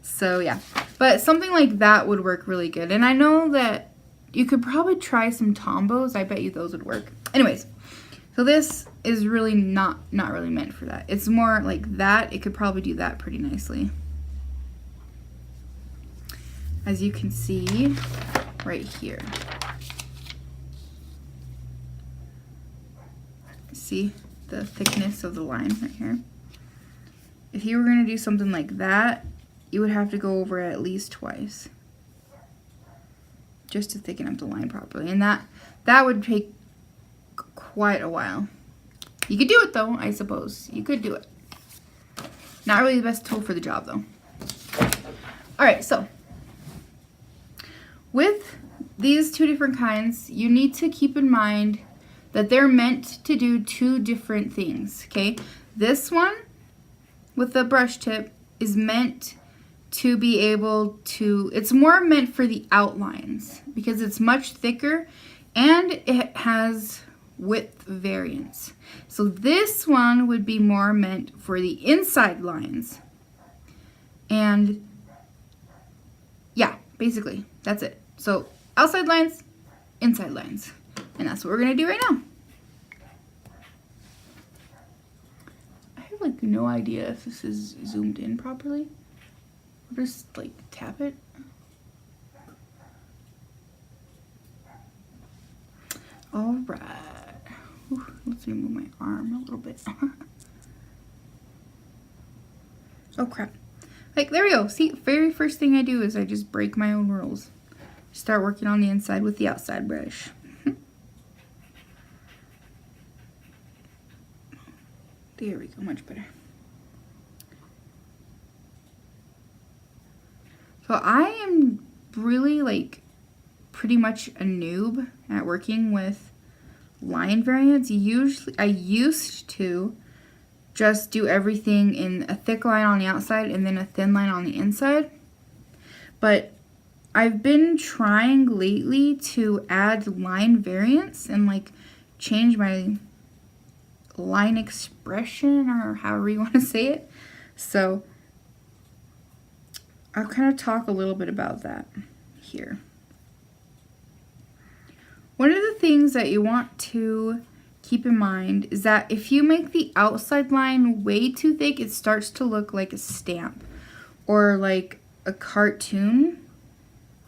A: So yeah, but something like that would work really good. And I know that you could probably try some Tombos. I bet you those would work. Anyways, so this is really not really meant for that. It's more like that. It could probably do that pretty nicely. As you can see right here. See the thickness of the line right here. If you were going to do something like that, you would have to go over it at least twice just to thicken up the line properly, and that would take quite a while. You could do it though, I suppose. You could do it. Not really the best tool for the job though. Alright, so with these two different kinds, you need to keep in mind that they're meant to do two different things, okay? This one with the brush tip is meant to be able to, it's more meant for the outlines because it's much thicker and it has width variance. So this one would be more meant for the inside lines. And yeah, basically, that's it. So outside lines, inside lines. And that's what we're going to do right now. I have like no idea if this is zoomed in properly. I'll just like tap it. Alright. Let's remove my arm a little bit. Oh crap. Like there we go. See, very first thing I do is I just break my own rules. Start working on the inside with the outside brush. There we go, much better. So I am really like pretty much a noob at working with line variants. I used to just do everything in a thick line on the outside and then a thin line on the inside. But I've been trying lately to add line variants and like change my line expression, or however you want to say it. So I'll kind of talk a little bit about that here. One of the things that you want to keep in mind is that if you make the outside line way too thick, it starts to look like a stamp or like a cartoon,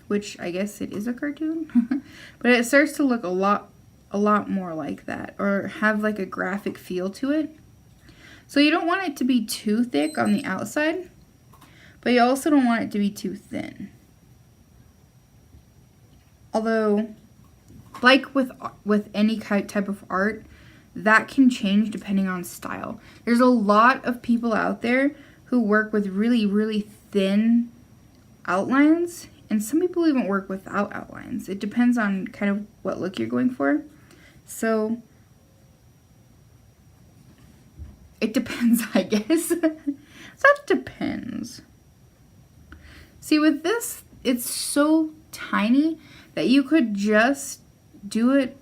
A: which I guess it is a cartoon, but it starts to look a lot more like that, or have like a graphic feel to it. So you don't want it to be too thick on the outside, but you also don't want it to be too thin. Although, like with any type of art, that can change depending on style. There's a lot of people out there who work with really, really thin outlines, And some people even work without outlines. It depends on kind of what look you're going for. So it depends, I guess. That depends. See, with this, it's so tiny that you could just do it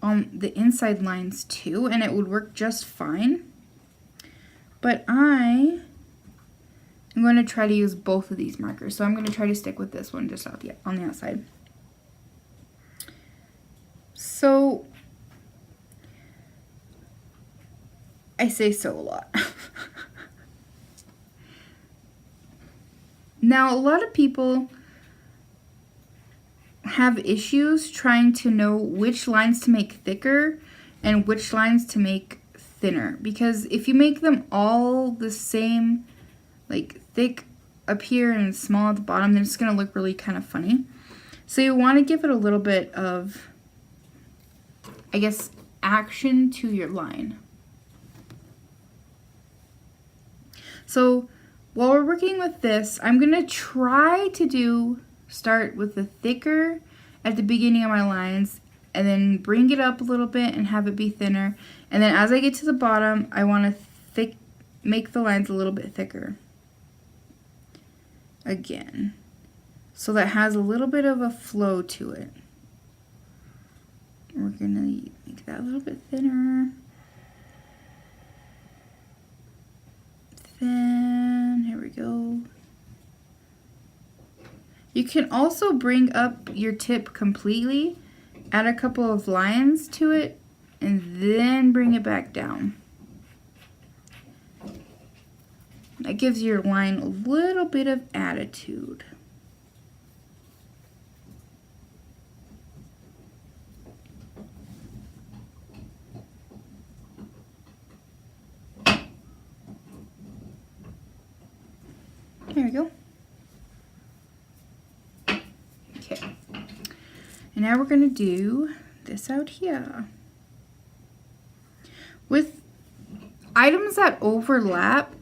A: on the inside lines too, and it would work just fine. But I am going to try to use both of these markers. So I'm going to try to stick with this one just on the outside. So I say so a lot. Now, a lot of people have issues trying to know which lines to make thicker and which lines to make thinner, because if you make them all the same, like thick up here and small at the bottom, then it's going to look really kind of funny. So you want to give it a little bit of, I guess, action to your line. So while we're working with this, I'm going to try to start with the thicker at the beginning of my lines and then bring it up a little bit and have it be thinner. And then as I get to the bottom, I want to make the lines a little bit thicker again. So that has a little bit of a flow to it. We're going to make that a little bit thinner. Then, here we go. You can also bring up your tip completely, add a couple of lines to it, and then bring it back down. That gives your line a little bit of attitude. There we go. Okay. And now we're going to do this out here. With items that overlap,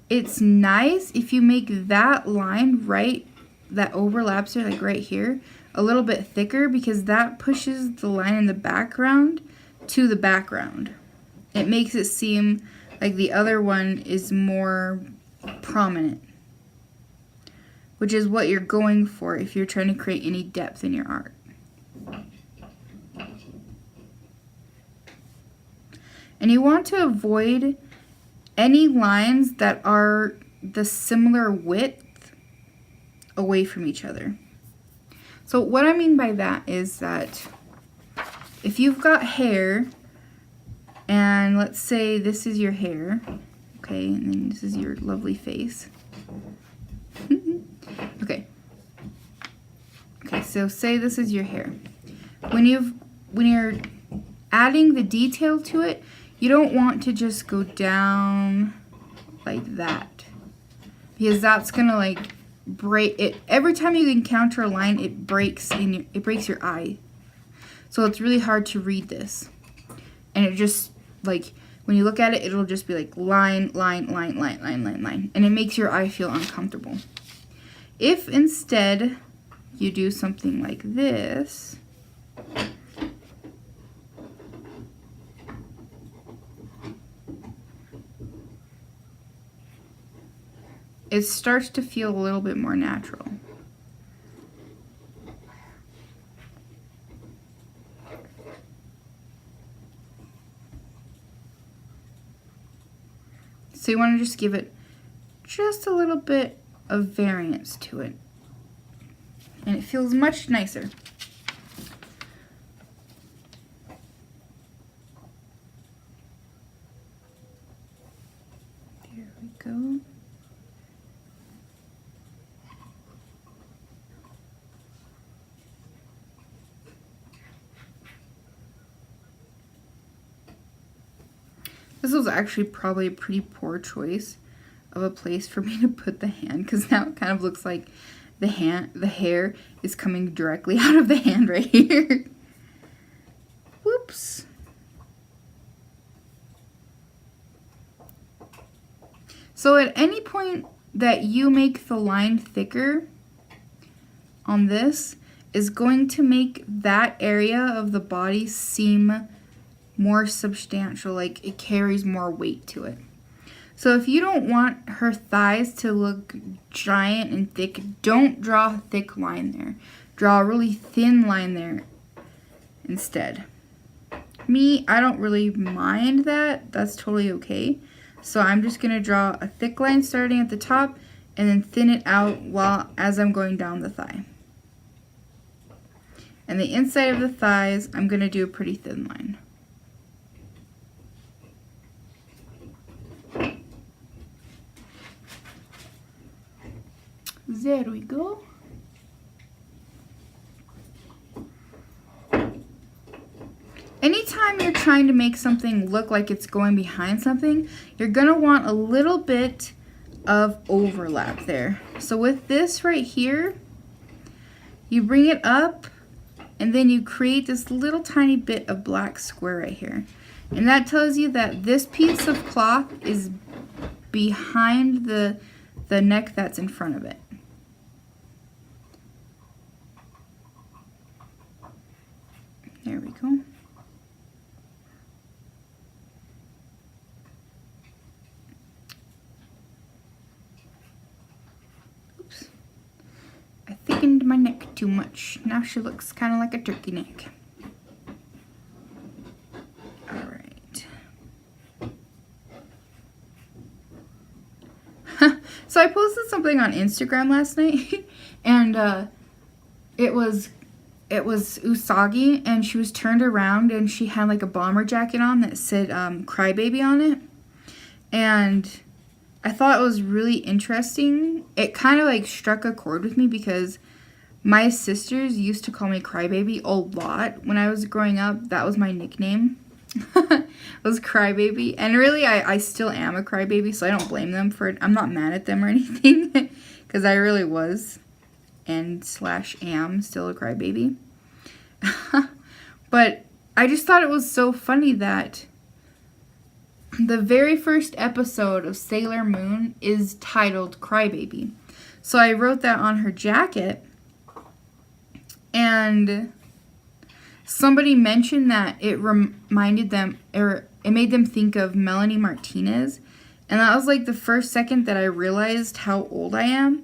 A: it's nice if you make that line that overlaps here, like right here, a little bit thicker, because that pushes the line in the background to the background. It makes it seem like the other one is more prominent, which is what you're going for if you're trying to create any depth in your art. And you want to avoid any lines that are the similar width away from each other. So what I mean by that is that if you've got hair, and let's say this is your hair, okay, and then this is your lovely face. Okay, so say this is your hair. When you're adding the detail to it, you don't want to just go down like that, because that's gonna like break it. Every time you encounter a line, it breaks your eye. So it's really hard to read this, and it just like when you look at it, it'll just be like line, line, line, line, line, line, line, and it makes your eye feel uncomfortable. If instead you do something like this, it starts to feel a little bit more natural. So you want to just give it just a little bit of variance to it, and it feels much nicer. There we go. This was actually probably a pretty poor choice of a place for me to put the hand, because now it kind of looks like the hair is coming directly out of the hand right here. Whoops. So at any point that you make the line thicker, on this is going to make that area of the body seem more substantial, like it carries more weight to it. So if you don't want her thighs to look giant and thick, don't draw a thick line there. Draw a really thin line there instead. Me, I don't really mind that. That's totally okay. So I'm just going to draw a thick line starting at the top and then thin it out as I'm going down the thigh. And the inside of the thighs, I'm going to do a pretty thin line. There we go. Anytime you're trying to make something look like it's going behind something, you're going to want a little bit of overlap there. So with this right here, you bring it up and then you create this little tiny bit of black square right here. And that tells you that this piece of cloth is behind the neck that's in front of it. There we go. Oops. I thickened my neck too much. Now she looks kind of like a turkey neck. Alright. So I posted something on Instagram last night and it was Usagi, and she was turned around and she had like a bomber jacket on that said Crybaby on it. And I thought it was really interesting. It kind of like struck a chord with me because my sisters used to call me Crybaby a lot when I was growing up. That was my nickname. Was Crybaby. And really I still am a crybaby, so I don't blame them for it. I'm not mad at them or anything because I really was and / am still a crybaby. But I just thought it was so funny that the very first episode of Sailor Moon is titled Crybaby. So I wrote that on her jacket, and somebody mentioned that it reminded them, or it made them think of Melanie Martinez. And that was like the first second that I realized how old I am.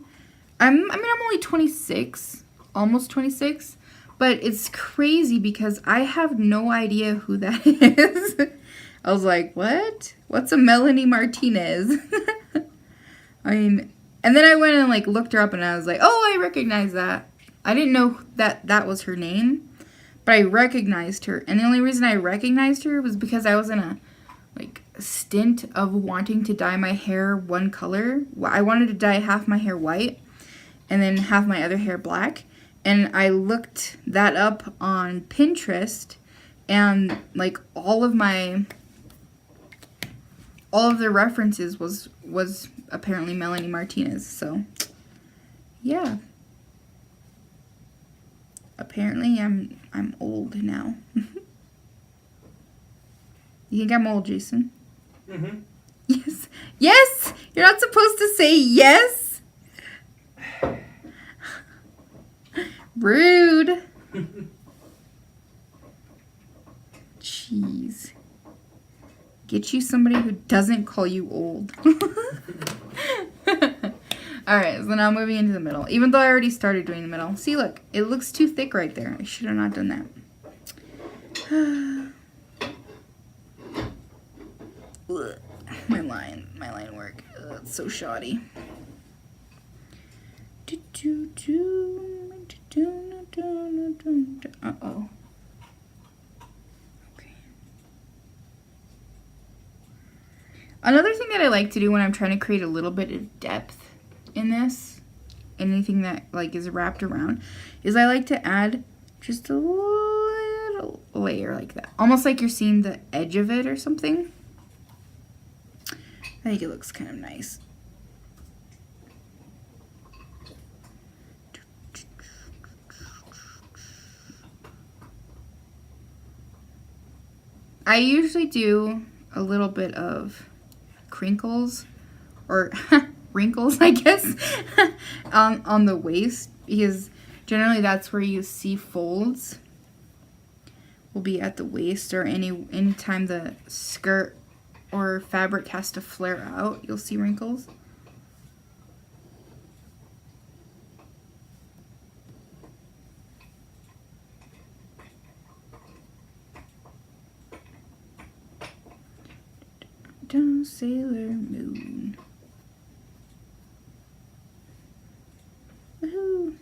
A: I'm only 26, almost 26, but it's crazy because I have no idea who that is. I was like, what? What's a Melanie Martinez? I mean, and then I went and like looked her up and I was like, oh, I recognize that. I didn't know that was her name, but I recognized her. And the only reason I recognized her was because I was in a stint of wanting to dye my hair one color. I wanted to dye half my hair white and then have my other hair black. And I looked that up on Pinterest, and like all of the references was apparently Melanie Martinez. So yeah. Apparently I'm old now. You think I'm old, Jason?
B: Mm-hmm.
A: Yes. Yes! You're not supposed to say yes! Rude. Jeez. Get you somebody who doesn't call you old. Alright, so now moving into the middle. Even though I already started doing the middle. See, look. It looks too thick right there. I should have not done that. My line work. It's so shoddy. Uh-oh. Okay. Another thing that I like to do when I'm trying to create a little bit of depth in this, anything that like is wrapped around, is I like to add just a little layer like that. Almost like you're seeing the edge of it or something. I think it looks kind of nice. I usually do a little bit of crinkles or wrinkles, I guess, on the waist, because Generally, that's where you see folds. Will be at the waist, or anytime the skirt or fabric has to flare out, you'll see wrinkles. Down Sailor Moon. Woohoo!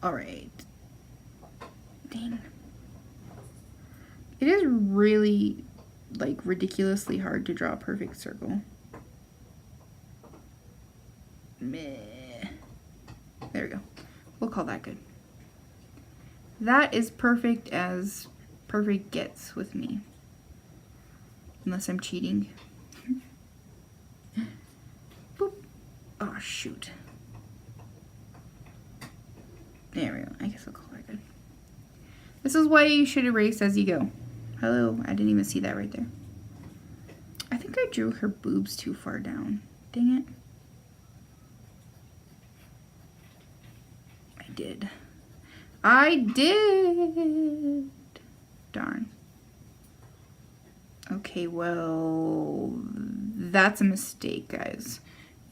A: Alright. Dang. It is really, like, ridiculously hard to draw a perfect circle. Meh. There we go. We'll call that good. That is perfect as perfect gets with me. Unless I'm cheating. Boop. Oh, shoot. There we go. I guess I'll call that good. This is why you should erase as you go. Hello. I didn't even see that right there. I think I drew her boobs too far down. Dang it. I did. Darn. Okay, well, that's a mistake, guys.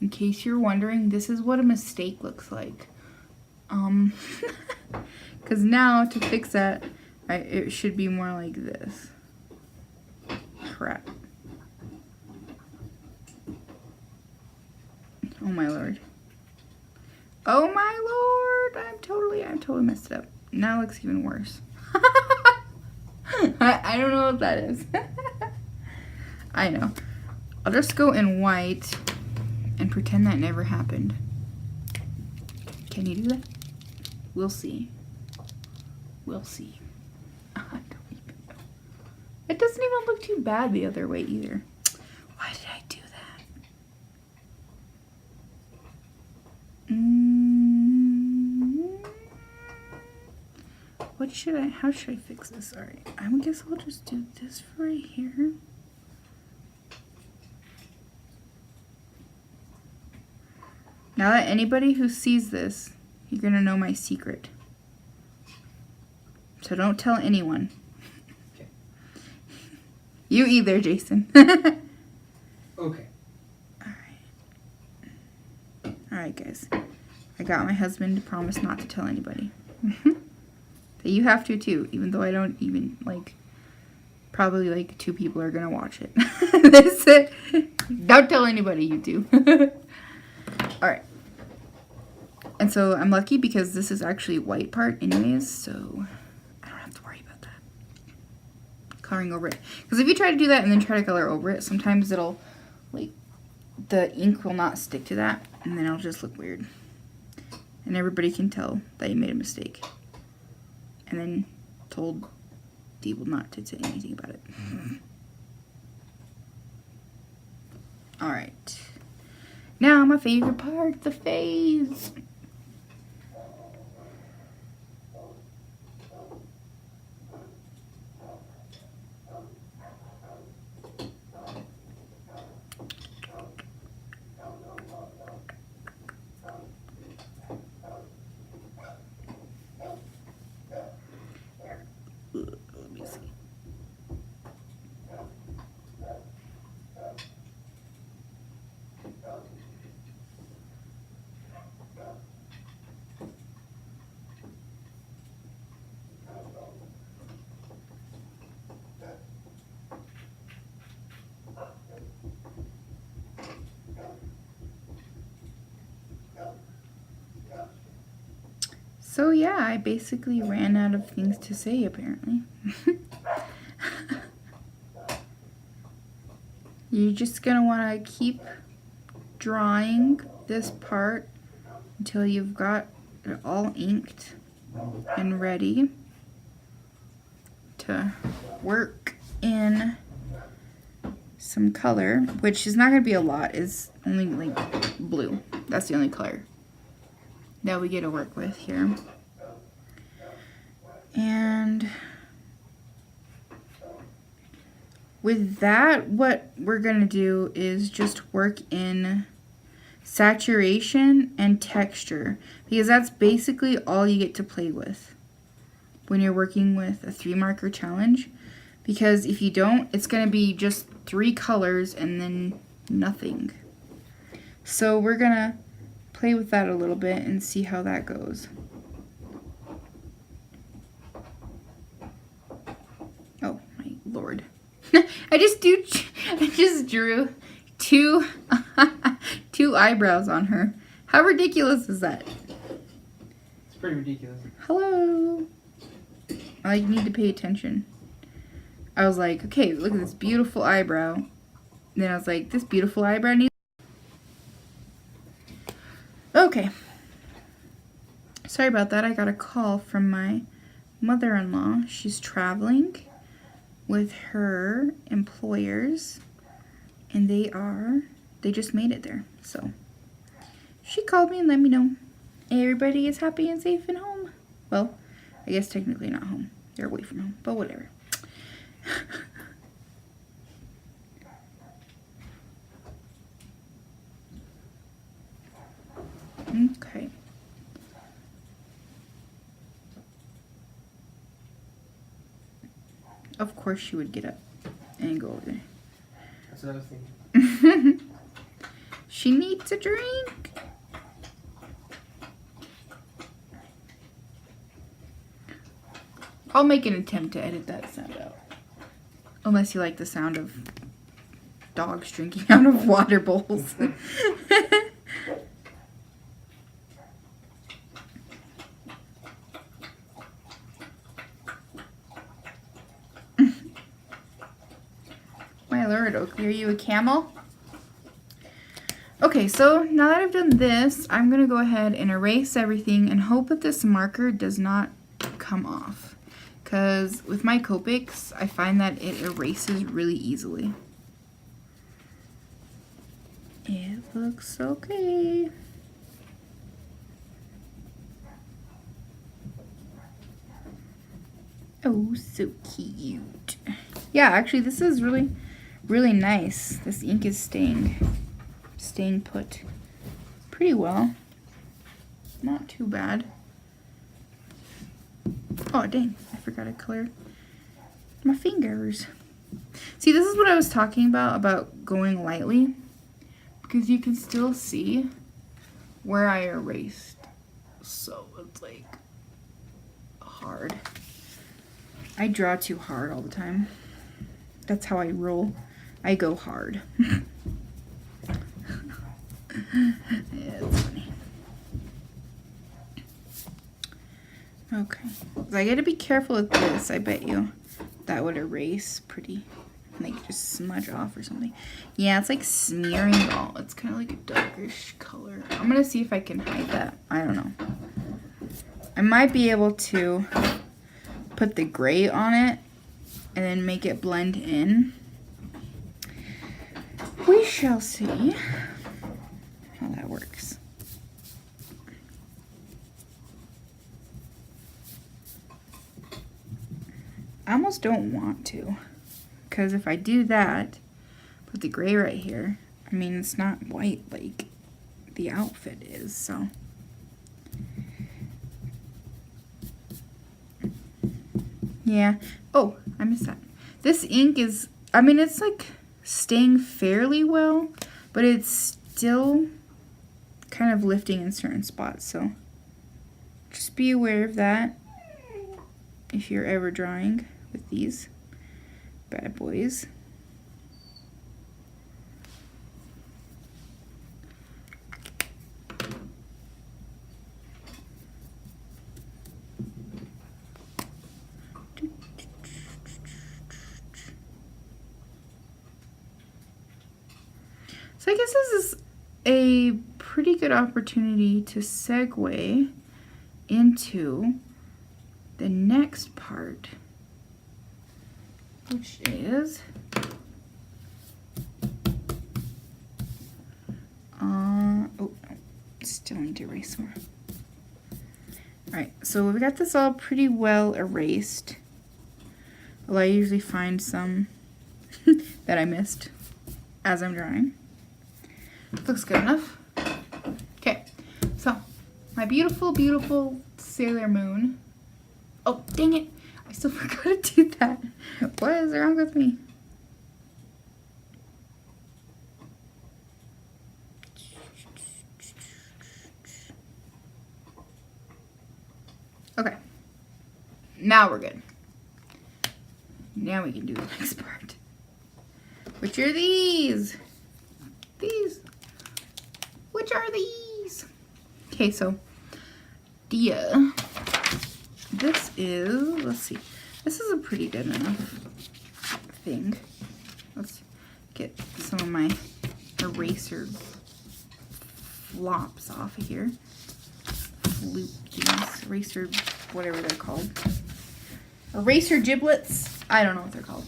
A: In case you're wondering, this is what a mistake looks like. Because now to fix that, it should be more like this. Crap. Oh my lord. Oh my lord! I totally messed it up. Now it looks even worse. I don't know what that is. I know. I'll just go in white and pretend that never happened. Can you do that? We'll see. We'll see. I don't even know. It doesn't even look too bad the other way either. Why did I do that? How should I fix this? Alright, I guess I'll just do this right here. Now that anybody who sees this, you're gonna know my secret. So don't tell anyone.
B: Okay.
A: You either, Jason.
B: Okay.
A: Alright, guys. I got my husband to promise not to tell anybody. But you have to too, even though I don't even, probably 2 people are gonna watch it. That's it. Don't tell anybody, you two. Alright. And so I'm lucky because this is actually white part anyways, so I don't have to worry about that. Coloring over it. Because if you try to do that and then try to color over it, sometimes it'll, the ink will not stick to that, and then it'll just look weird. And everybody can tell that you made a mistake. And then told people not to say anything about it. Alright. Now my favorite part, the phase. Let me see. So yeah, I basically ran out of things to say apparently. You're just gonna wanna keep drawing this part until you've got it all inked and ready to work in some color, which is not gonna be a lot, is only blue. That's the only color that we get to work with here. And with that, what we're gonna do is just work in saturation, and texture, because that's basically all you get to play with when you're working with a 3-marker challenge. Because if you don't, it's going to be just 3 colors and then nothing. So we're going to play with that a little bit and see how that goes. Oh my lord. I just drew two eyebrows on her. How ridiculous is that?
B: It's pretty ridiculous.
A: Hello. I need to pay attention. I was like, okay, look at this beautiful eyebrow. Then I was like, this beautiful eyebrow needs... Okay. Sorry about that. I got a call from my mother-in-law. She's traveling with her employers, and they just made it there. So she called me and let me know everybody is happy and safe and home. Well, I guess technically not home. They're away from home, but whatever. Okay. Of course she would get up and go over there.
B: That's what I was thinking.
A: She needs a drink. I'll make an attempt to edit that sound out. Unless you like the sound of dogs drinking out of water bowls. My lord, Oakley, are you a camel? Okay, so now that I've done this, I'm going to go ahead and erase everything and hope that this marker does not come off. Because with my Copics, I find that it erases really easily. It looks okay. Oh, so cute. Yeah, actually, this is really, really nice. This ink is staying put pretty well. Not too bad. Oh, dang. I forgot to color my fingers. See, this is what I was talking about going lightly. Because you can still see where I erased. So it's like hard. I draw too hard all the time. That's how I roll. I go hard. Yeah, it's funny. Okay. So I gotta be careful with this. I bet you that would erase pretty, like just smudge off or something. Yeah, it's like smearing all. It's kind of like a darkish color. I'm gonna see if I can hide that. I don't know. I might be able to put the gray on it and then make it blend in. We shall see how that works. I almost don't want to, because if I do that, put the gray right here, I mean, it's not white like the outfit is, so. Yeah. Oh, I missed that. This ink is, I mean, it's like staying fairly well, but it's still kind of lifting in certain spots, so just be aware of that if you're ever drawing with these bad boys. So I guess this is a pretty good opportunity to segue into the next part, which is oh, still need to erase more. Alright, so we got this all pretty well erased. Well, I usually find some that I missed as I'm drawing. Looks good enough. my beautiful, beautiful Sailor Moon. Oh, dang it. I still forgot to do that. What is wrong with me? Okay. Now we're good. Now we can do the next part. Which are these? These. Which are these? Okay, so this is, let's see. This is a pretty good enough thing. Let's get some of my eraser flops off of here. Loop these, eraser, whatever they're called. Eraser giblets. I don't know what they're called.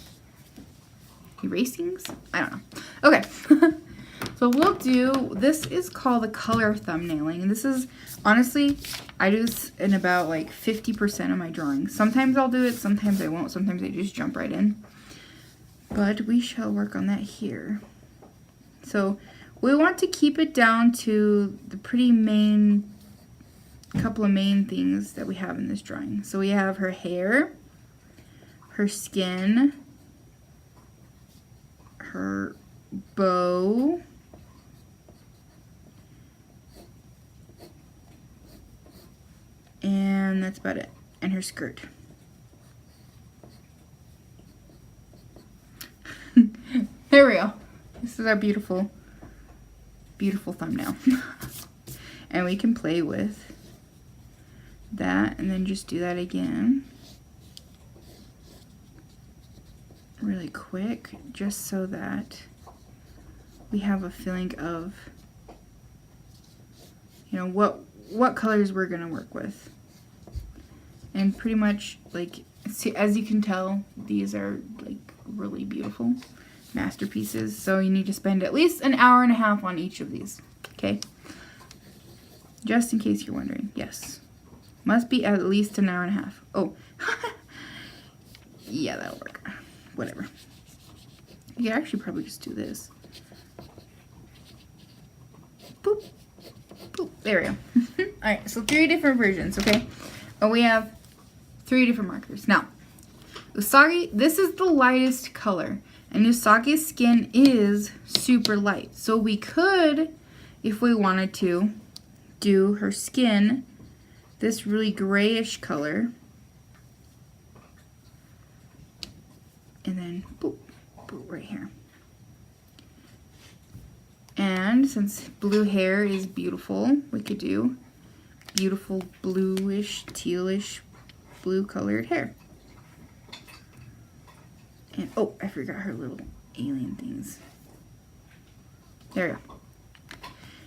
A: Erasings? I don't know. Okay. So we'll do, this is called the color thumbnailing. And this is, honestly, I do this in about like 50% of my drawings. Sometimes I'll do it, sometimes I won't. Sometimes I just jump right in. But we shall work on that here. So we want to keep it down to the pretty main, couple of main things that we have in this drawing. So we have her hair, her skin, her bow, and that's about it, and her skirt. There we go. This is our beautiful, beautiful thumbnail. And we can play with that and then just do that again really quick, just so that we have a feeling of, you know, what colors we're gonna work with. And pretty much, like, see, as you can tell, these are like really beautiful masterpieces, so you need to spend at least an hour and a half on each of these. Okay, just in case you're wondering. Yes, must be at least an hour and a half. Oh yeah, that'll work. Whatever. You could actually probably just do this. Boop. Boop. There we go. Alright, so 3 different versions, okay? Oh, we have 3 different markers. Now, Usagi, this is the lightest color. And Usagi's skin is super light. So we could, if we wanted to, do her skin this really grayish color. And then, boop, boop, right here. And since blue hair is beautiful, we could do beautiful bluish, tealish, blue colored hair. And, oh, I forgot her little alien things. There we go.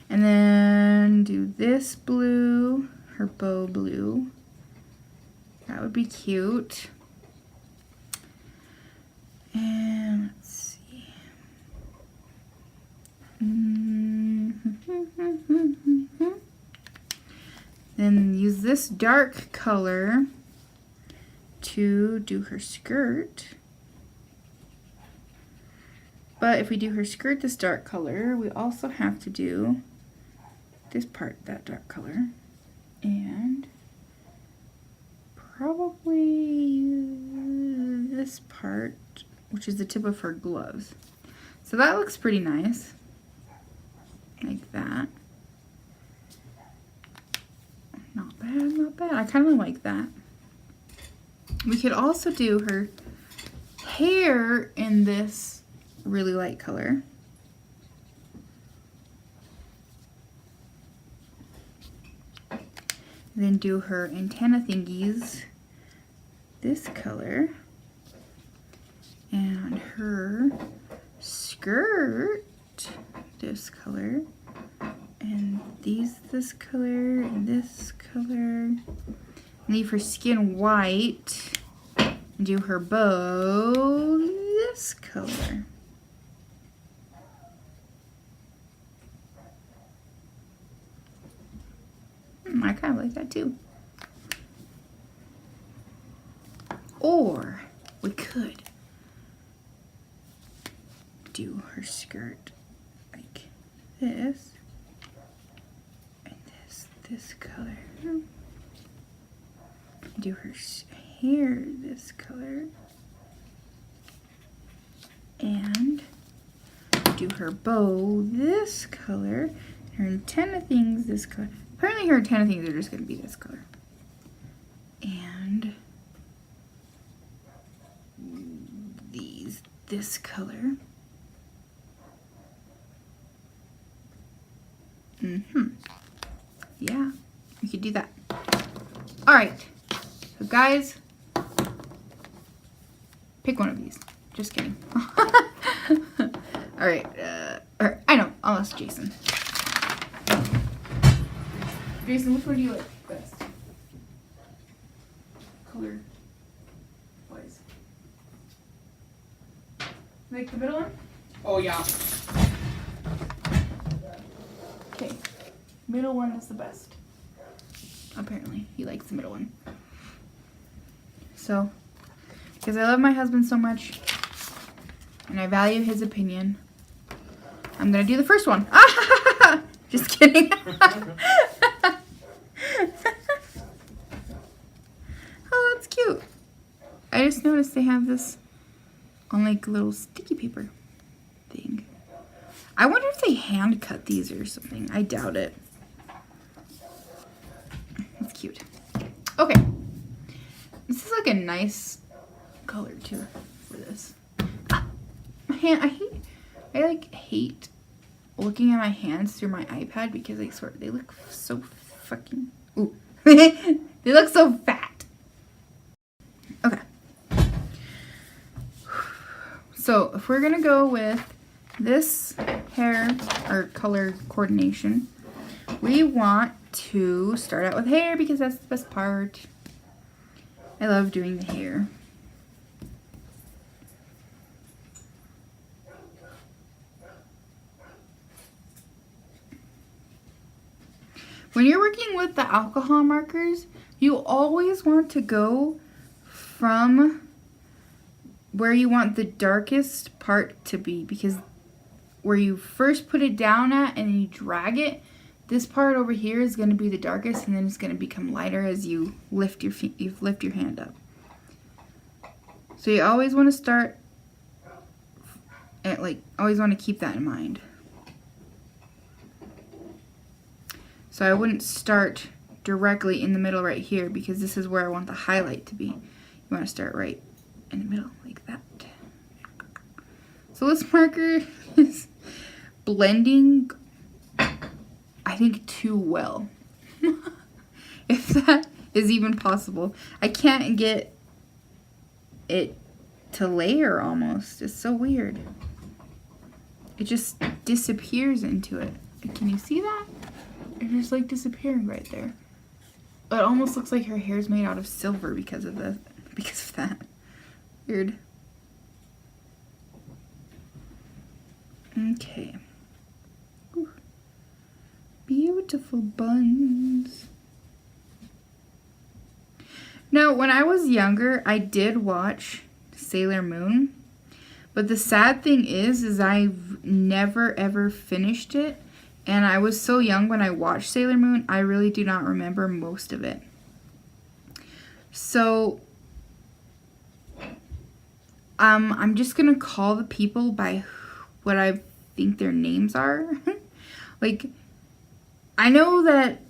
A: And then do this blue, her bow blue. That would be cute. And let's see. Then use this dark color to do her skirt. But if we do her skirt this dark color, we also have to do this part that dark color. And probably this part, which is the tip of her gloves. So that looks pretty nice. Like that. Not bad, not bad. I kind of like that. We could also do her hair in this really light color. Then do her antenna thingies this color. And her skirt this color. And these this color and this color. Leave her skin white. And do her bow this color. I kind of like that too. Or we could do her skirt like this, and this color. Do her hair this color. And do her bow this color. Her antenna things this color. Apparently her antenna things are just going to be this color. And these this color. Yeah, we could do that. All right. So guys, pick one of these. Just kidding. All right. I know. I'll ask Jason. Jason, which one do you like best? Color wise. Like the middle one?
B: Oh yeah.
A: Okay. Middle one is the best. Apparently, he likes the middle one. So, because I love my husband so much and I value his opinion, I'm gonna do the first one. Just kidding. Oh, that's cute. I just noticed they have this on like a little sticky paper thing. I wonder if they hand cut these or something. I doubt it. That's cute. Okay. This is like a nice color too for this. My hand, I hate looking at my hands through my iPad because I swear they look so fucking, ooh. They look so fat. Okay. So if we're gonna go with this hair or color coordination, we want to start out with hair because that's the best part. I love doing the hair. When you're working with the alcohol markers, you always want to go from where you want the darkest part to be, because where you first put it down at and then you drag it, this part over here is going to be the darkest, and then it's going to become lighter as you lift your hand up. So you always want to start at always want to keep that in mind. So I wouldn't start directly in the middle right here, because this is where I want the highlight to be. You want to start right in the middle like that. So this marker is blending, I think, too well. If that is even possible. I can't get it to layer almost. It's so weird. It just disappears into it. Can you see that? It's just like disappearing right there. It almost looks like her hair's made out of silver because of that. Weird. Okay. Ooh. Beautiful buns. Now, when I was younger, I did watch Sailor Moon. But the sad thing is I've never ever finished it. And I was so young when I watched Sailor Moon, I really do not remember most of it. So, I'm just going to call the people by what I think their names are. Like, I know that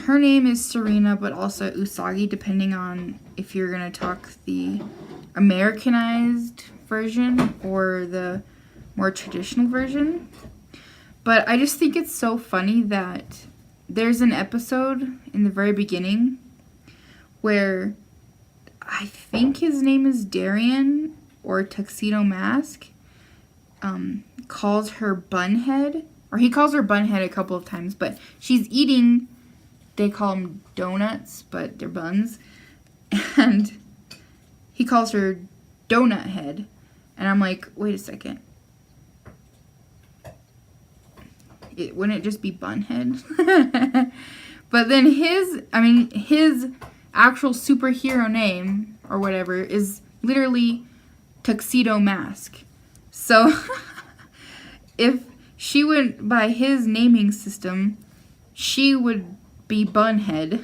A: her name is Serena, but also Usagi, depending on if you're going to talk the Americanized version or the more traditional version. But I just think it's so funny that there's an episode in the very beginning where I think his name is Darian or Tuxedo Mask calls her Bunhead, or he calls her Bunhead a couple of times, but she's eating, they call them donuts, but they're buns, and he calls her Donut Head, and I'm like, wait a second. Wouldn't it just be Bunhead? But then his actual superhero name, or whatever, is literally Tuxedo Mask. So, if she went by his naming system, she would be Bunhead.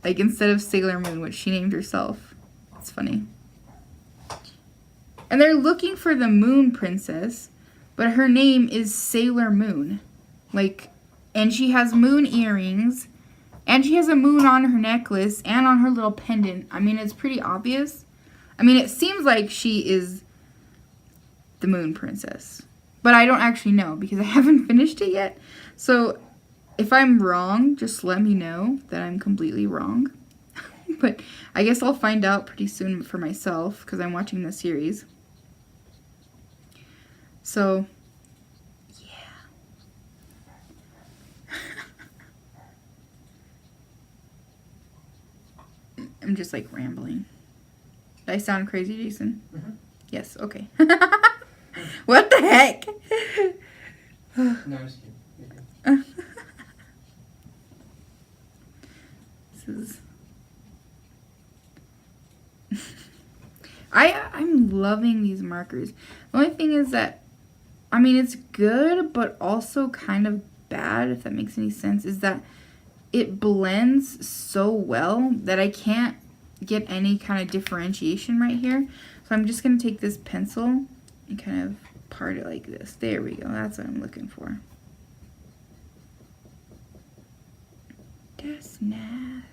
A: Like instead of Sailor Moon, which she named herself. It's funny. And they're looking for the Moon Princess, but her name is Sailor Moon. Like, and she has moon earrings, and she has a moon on her necklace and on her little pendant. I mean, it's pretty obvious. I mean, it seems like she is the Moon Princess. But I don't actually know because I haven't finished it yet. So if I'm wrong, just let me know that I'm completely wrong. But I guess I'll find out pretty soon for myself because I'm watching the series. So, yeah. I'm just like rambling. Did I sound crazy, Jason?
B: Mm-hmm.
A: Yes, okay. What the heck?
B: No, I'm just kidding.
A: This is... I'm loving these markers. The only thing is that, I mean, it's good, but also kind of bad, if that makes any sense, is that it blends so well that I can't get any kind of differentiation right here. So I'm just going to take this pencil and kind of part it like this. There we go. That's what I'm looking for. That's nice.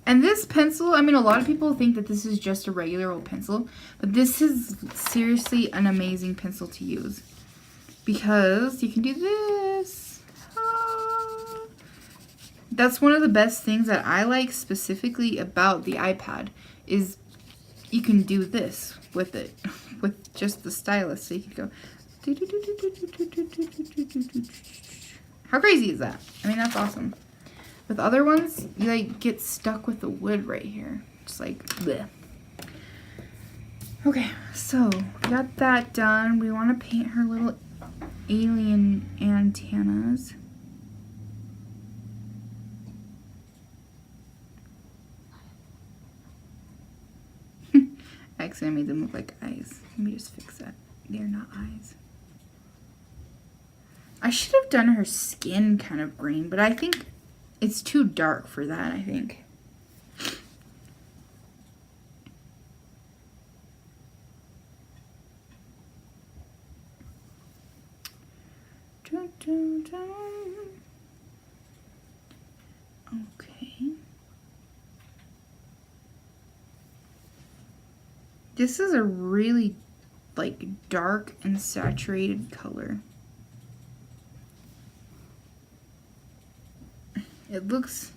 A: And this pencil, I mean, a lot of people think that this is just a regular old pencil, but this is seriously an amazing pencil to use because you can do this. Ah. That's one of the best things that I like specifically about the iPad is you can do this with it, with just the stylus. So you can go. How crazy is that? I mean, that's awesome. With other ones, you like get stuck with the wood right here. Just like bleh. Okay, so we got that done. We want to paint her little alien antennas. Actually, I made them look like eyes. Let me just fix that. They're not eyes. I should have done her skin kind of green, but I think it's too dark for that, I think. Dun, dun, dun. Okay. This is a really, like, dark and saturated color. It looks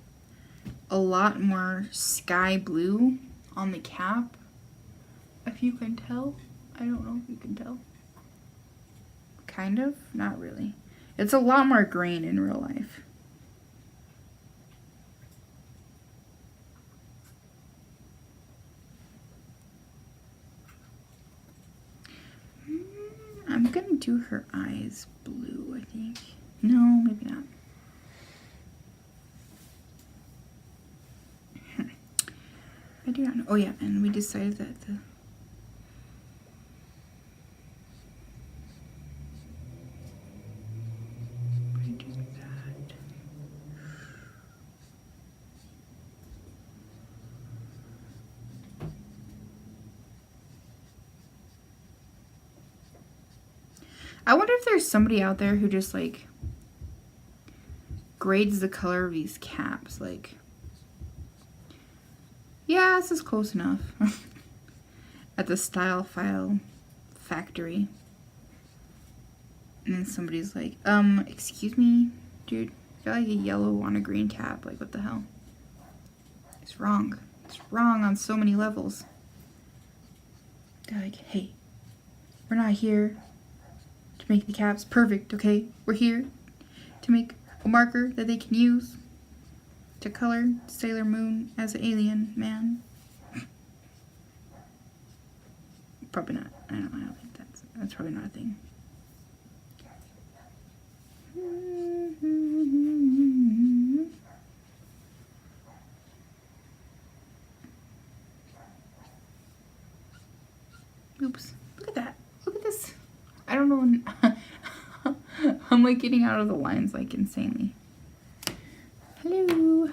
A: a lot more sky blue on the cap, if you can tell. I don't know if you can tell. Kind of, not really. It's a lot more green in real life. I'm gonna do her eyes blue, I think. No, maybe not. I do not know. Oh yeah, and we decided that the we do that. I wonder if there's somebody out there who just like grades the color of these caps, like, yeah, this is close enough. At the Style File Factory. And then somebody's like, excuse me, dude, you got like a yellow on a green cap, like what the hell? It's wrong. It's wrong on so many levels. They're like, hey, we're not here to make the caps perfect, okay? We're here to make a marker that they can use to color Sailor Moon as an alien man. Probably not. I don't think that's probably not a thing. Oops. Look at that. Look at this. I don't know how I'm like getting out of the lines like insanely. Hello. I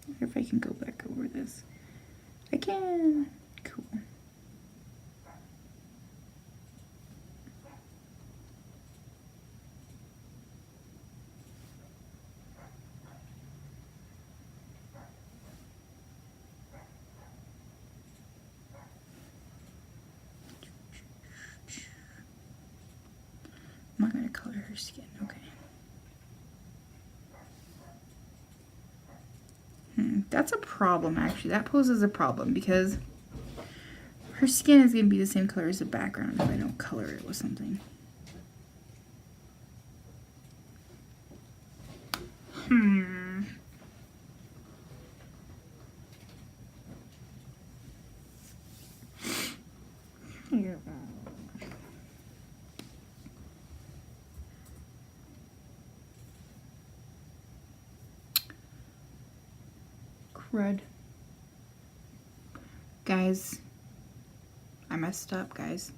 A: wonder if I can go back over this. I can. Cool. I'm not gonna color her skin, okay. That's a problem actually. That poses a problem because her skin is gonna be the same color as the background if I don't color it with something. Crud. Guys, I messed up, guys.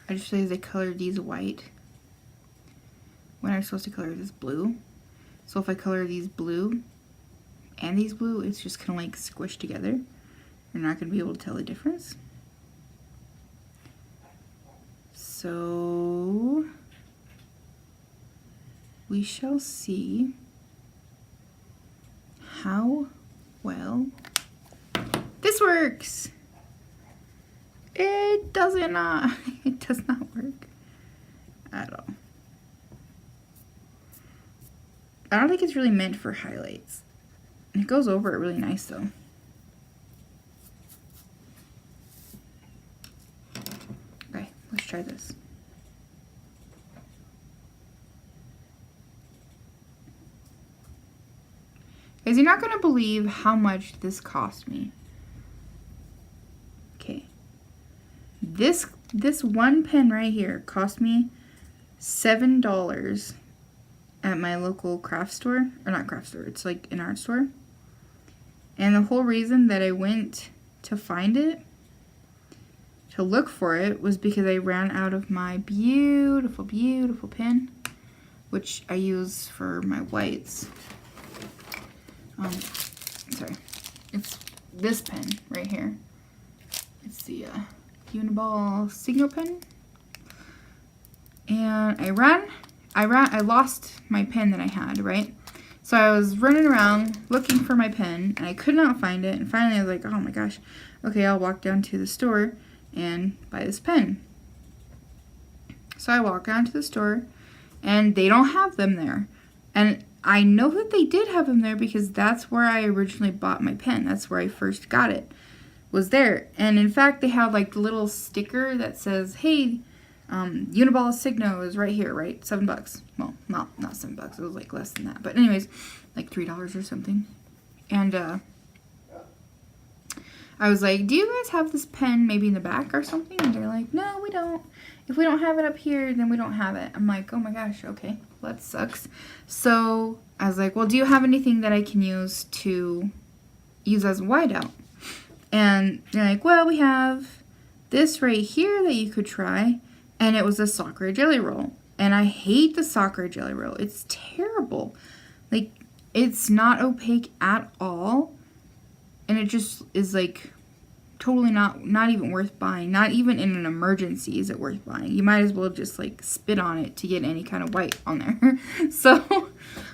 A: I just realized I colored these white when I'm supposed to color this blue. So if I color these blue and these blue, it's just kind of like squished together. You're not going to be able to tell the difference. So we shall see how well this works. It does not work at all. I don't think it's really meant for highlights. It goes over it really nice though. Okay, let's try this. Guys, you're not gonna believe how much this cost me. Okay. This one pen right here cost me $7 at my local craft store, or not craft store, it's like an art store. And the whole reason that I went to find it, to look for it, was because I ran out of my beautiful, beautiful pen, which I use for my whites. Sorry, it's this pen right here. It's the Uniball Signal pen. And I lost my pen that I had, right? So I was running around looking for my pen and I could not find it. And finally I was like, oh my gosh, okay, I'll walk down to the store and buy this pen. So I walk down to the store and they don't have them there. And I know that they did have them there because that's where I originally bought my pen. That's where I first got it, was there. And in fact, they had like the little sticker that says, hey, Uniball Signo is right here, right? $7. Well, not $7. It was like less than that. But anyways, like $3 or something. And I was like, do you guys have this pen maybe in the back or something? And they're like, no, we don't. If we don't have it up here, then we don't have it. I'm like, oh my gosh, okay, well, that sucks. So I was like, well, do you have anything that I can use as a whiteout? And they're like, well, we have this right here that you could try. And it was a Sakura Jelly Roll. And I hate the Sakura Jelly Roll. It's terrible. Like, it's not opaque at all. And it just is like totally not even worth buying. Not even in an emergency is it worth buying. You might as well just like spit on it to get any kind of white on there. So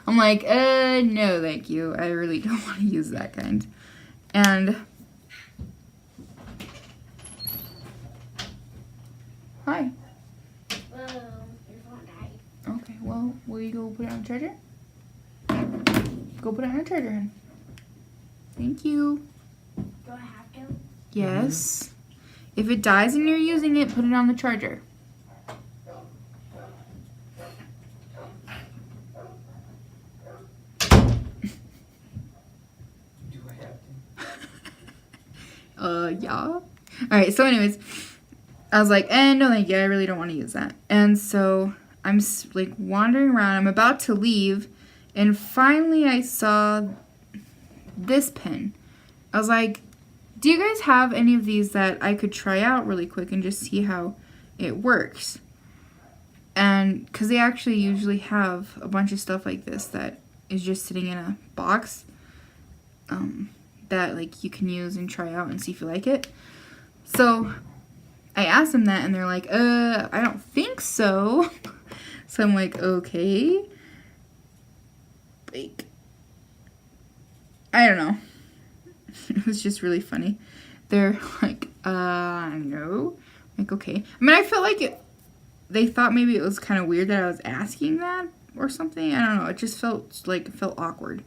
A: I'm like, no thank you. I really don't want to use that kind. And hi.
C: Your phone died.
A: Okay, well, will you go put it on the charger? Go put it on the charger, hon. Thank you.
C: Do I have to?
A: Yes. If it dies and you're using it, put it on the charger.
B: Do I have to?
A: Yeah. Alright, so anyways, I was like, no thank you, I really don't want to use that. And so I'm like wandering around, I'm about to leave, and finally I saw this pen. I was like, do you guys have any of these that I could try out really quick and just see how it works? And because they actually usually have a bunch of stuff like this that is just sitting in a box that like you can use and try out and see if you like it. So I asked them that and they're like, I don't think so. So I'm like, okay. Like, I don't know. It was just really funny. They're like, no. I'm like, okay. I mean, I felt like they thought maybe it was kind of weird that I was asking that or something. I don't know. It just felt awkward.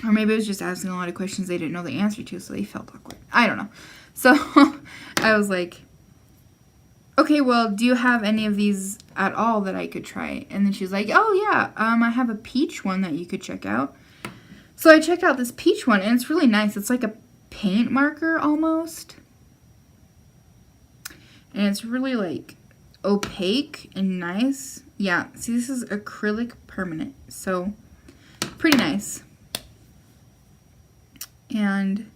A: Or maybe I was just asking a lot of questions they didn't know the answer to, so they felt awkward. I don't know. So I was like, okay, well, do you have any of these at all that I could try? And then she was like, oh, yeah, I have a peach one that you could check out. So I checked out this peach one, and it's really nice. It's like a paint marker almost. And it's really, like, opaque and nice. Yeah, see, this is acrylic permanent, so pretty nice. And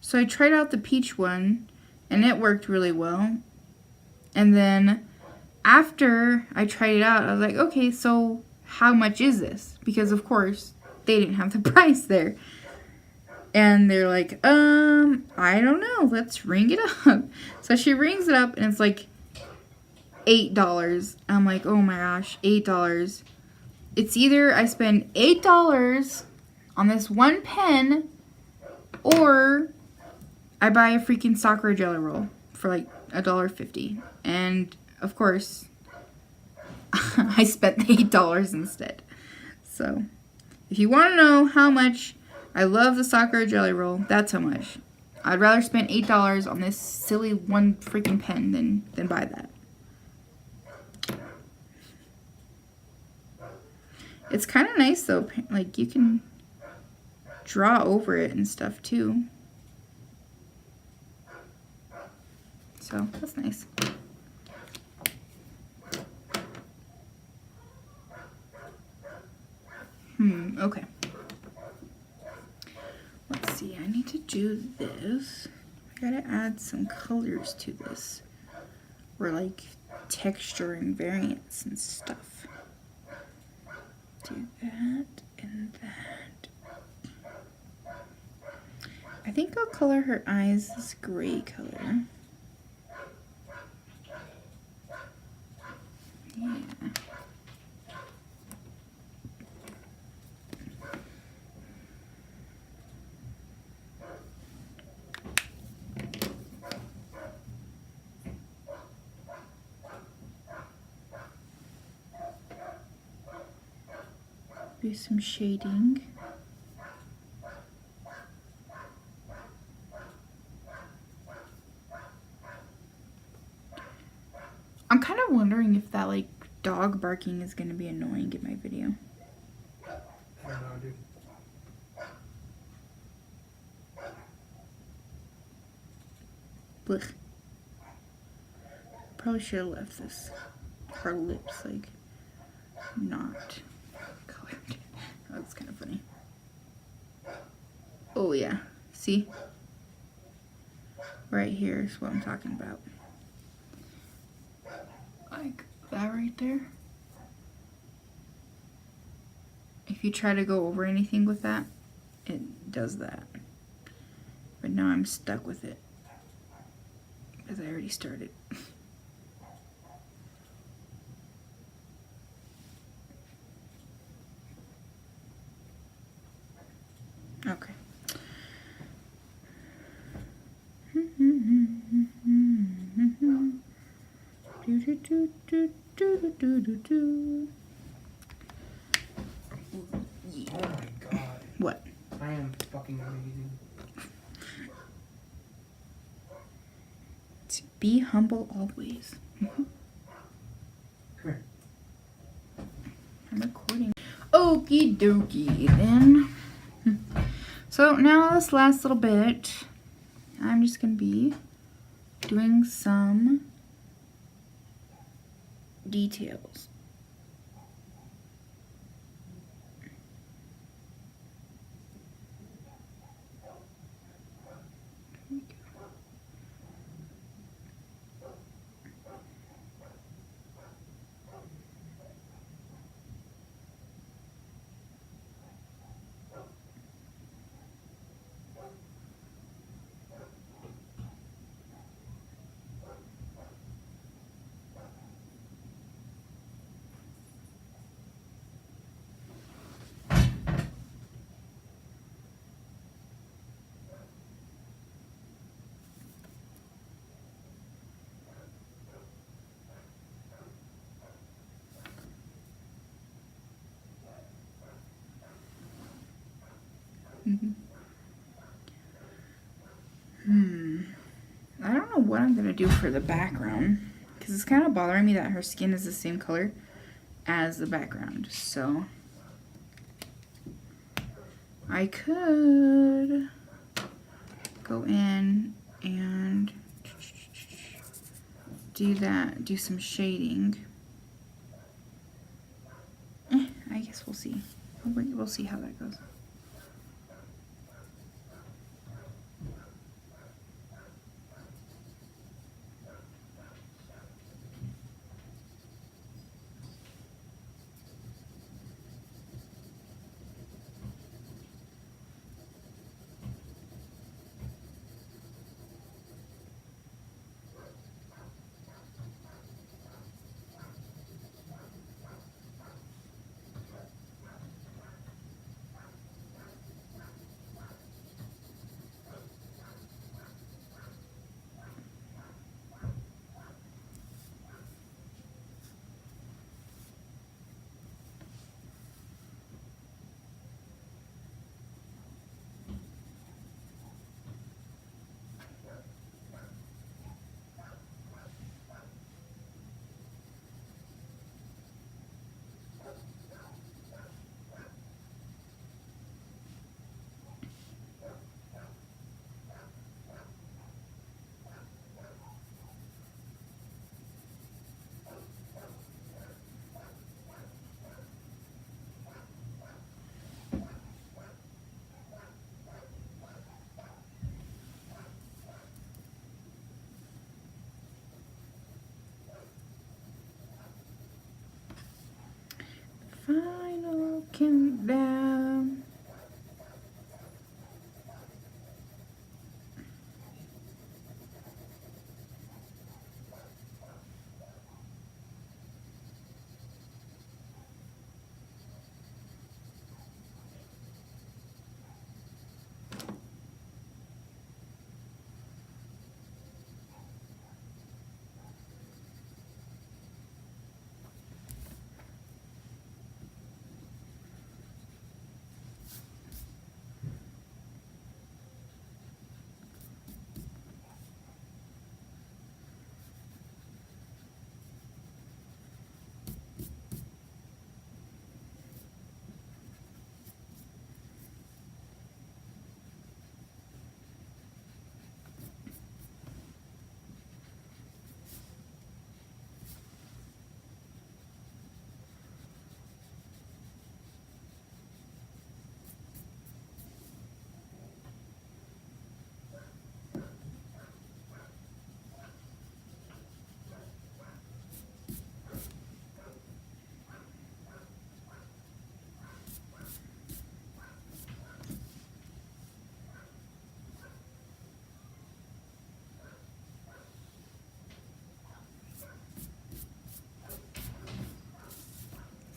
A: so I tried out the peach one, and it worked really well. And then after I tried it out, I was like, okay, so how much is this? Because of course they didn't have the price there. And they're like, I don't know, let's ring it up. So she rings it up and it's like $8. I'm like, oh my gosh, $8. It's either I spend $8 on this one pen or I buy a freaking Sakura Jelly Roll for like $1.50. And of course, I spent the $8 instead. So, if you want to know how much I love the Sakura Jelly Roll, that's how much. I'd rather spend $8 on this silly one freaking pen than buy that. It's kind of nice though. Like, you can draw over it and stuff too. So, that's nice. Okay. Let's see, I need to do this. I gotta add some colors to this. Or like texture and variants and stuff. Do that and that. I think I'll color her eyes this gray color. Yeah. Do some shading. I'm kind of wondering if that like dog barking is going to be annoying in my video.
B: I don't know, dude.
A: Blech. Probably should have left this, her lips like not colored. That's kind of funny. Oh yeah, see? Right here is what I'm talking about. Like that right there. If you try to go over anything with that, it does that. But now I'm stuck with it because I already started. Okay.
B: Oh my god.
A: What?
B: I am fucking amazing.
A: To be humble always.
B: Come here.
A: I'm recording. Okie dokie then. So now this last little bit, I'm just gonna be doing some details. I don't know what I'm gonna do for the background because it's kind of bothering me that her skin is the same color as the background. So I could go in and do some shading. I guess we'll see. We'll see how that goes. Final countdown.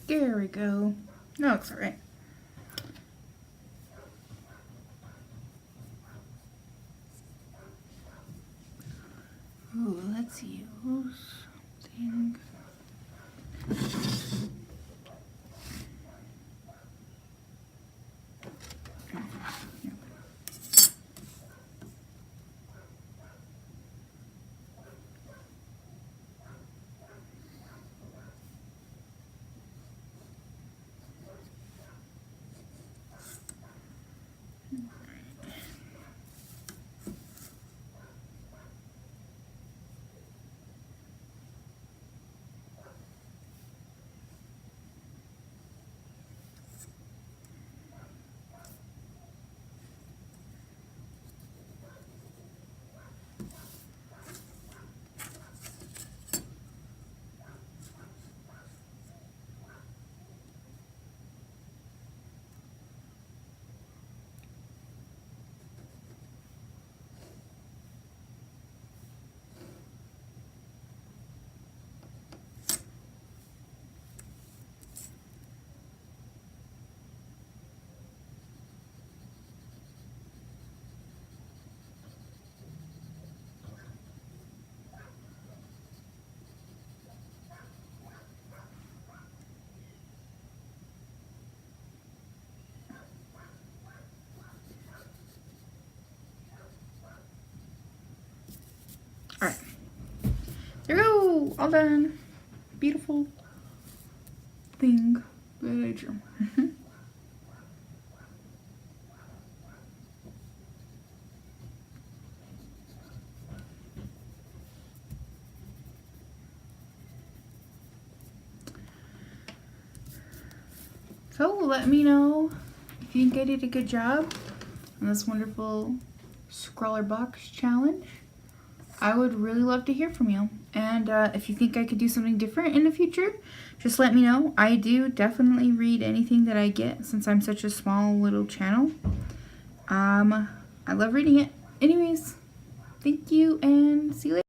A: There we go. That looks alright. Ooh, let's use something. all done. Beautiful thing that I drew. So let me know if you think I did a good job on this wonderful SCRAWLRBOX challenge. I would really love to hear from you. And if you think I could do something different in the future, just let me know. I do definitely read anything that I get since I'm such a small little channel. I love reading it. Anyways, thank you and see you later.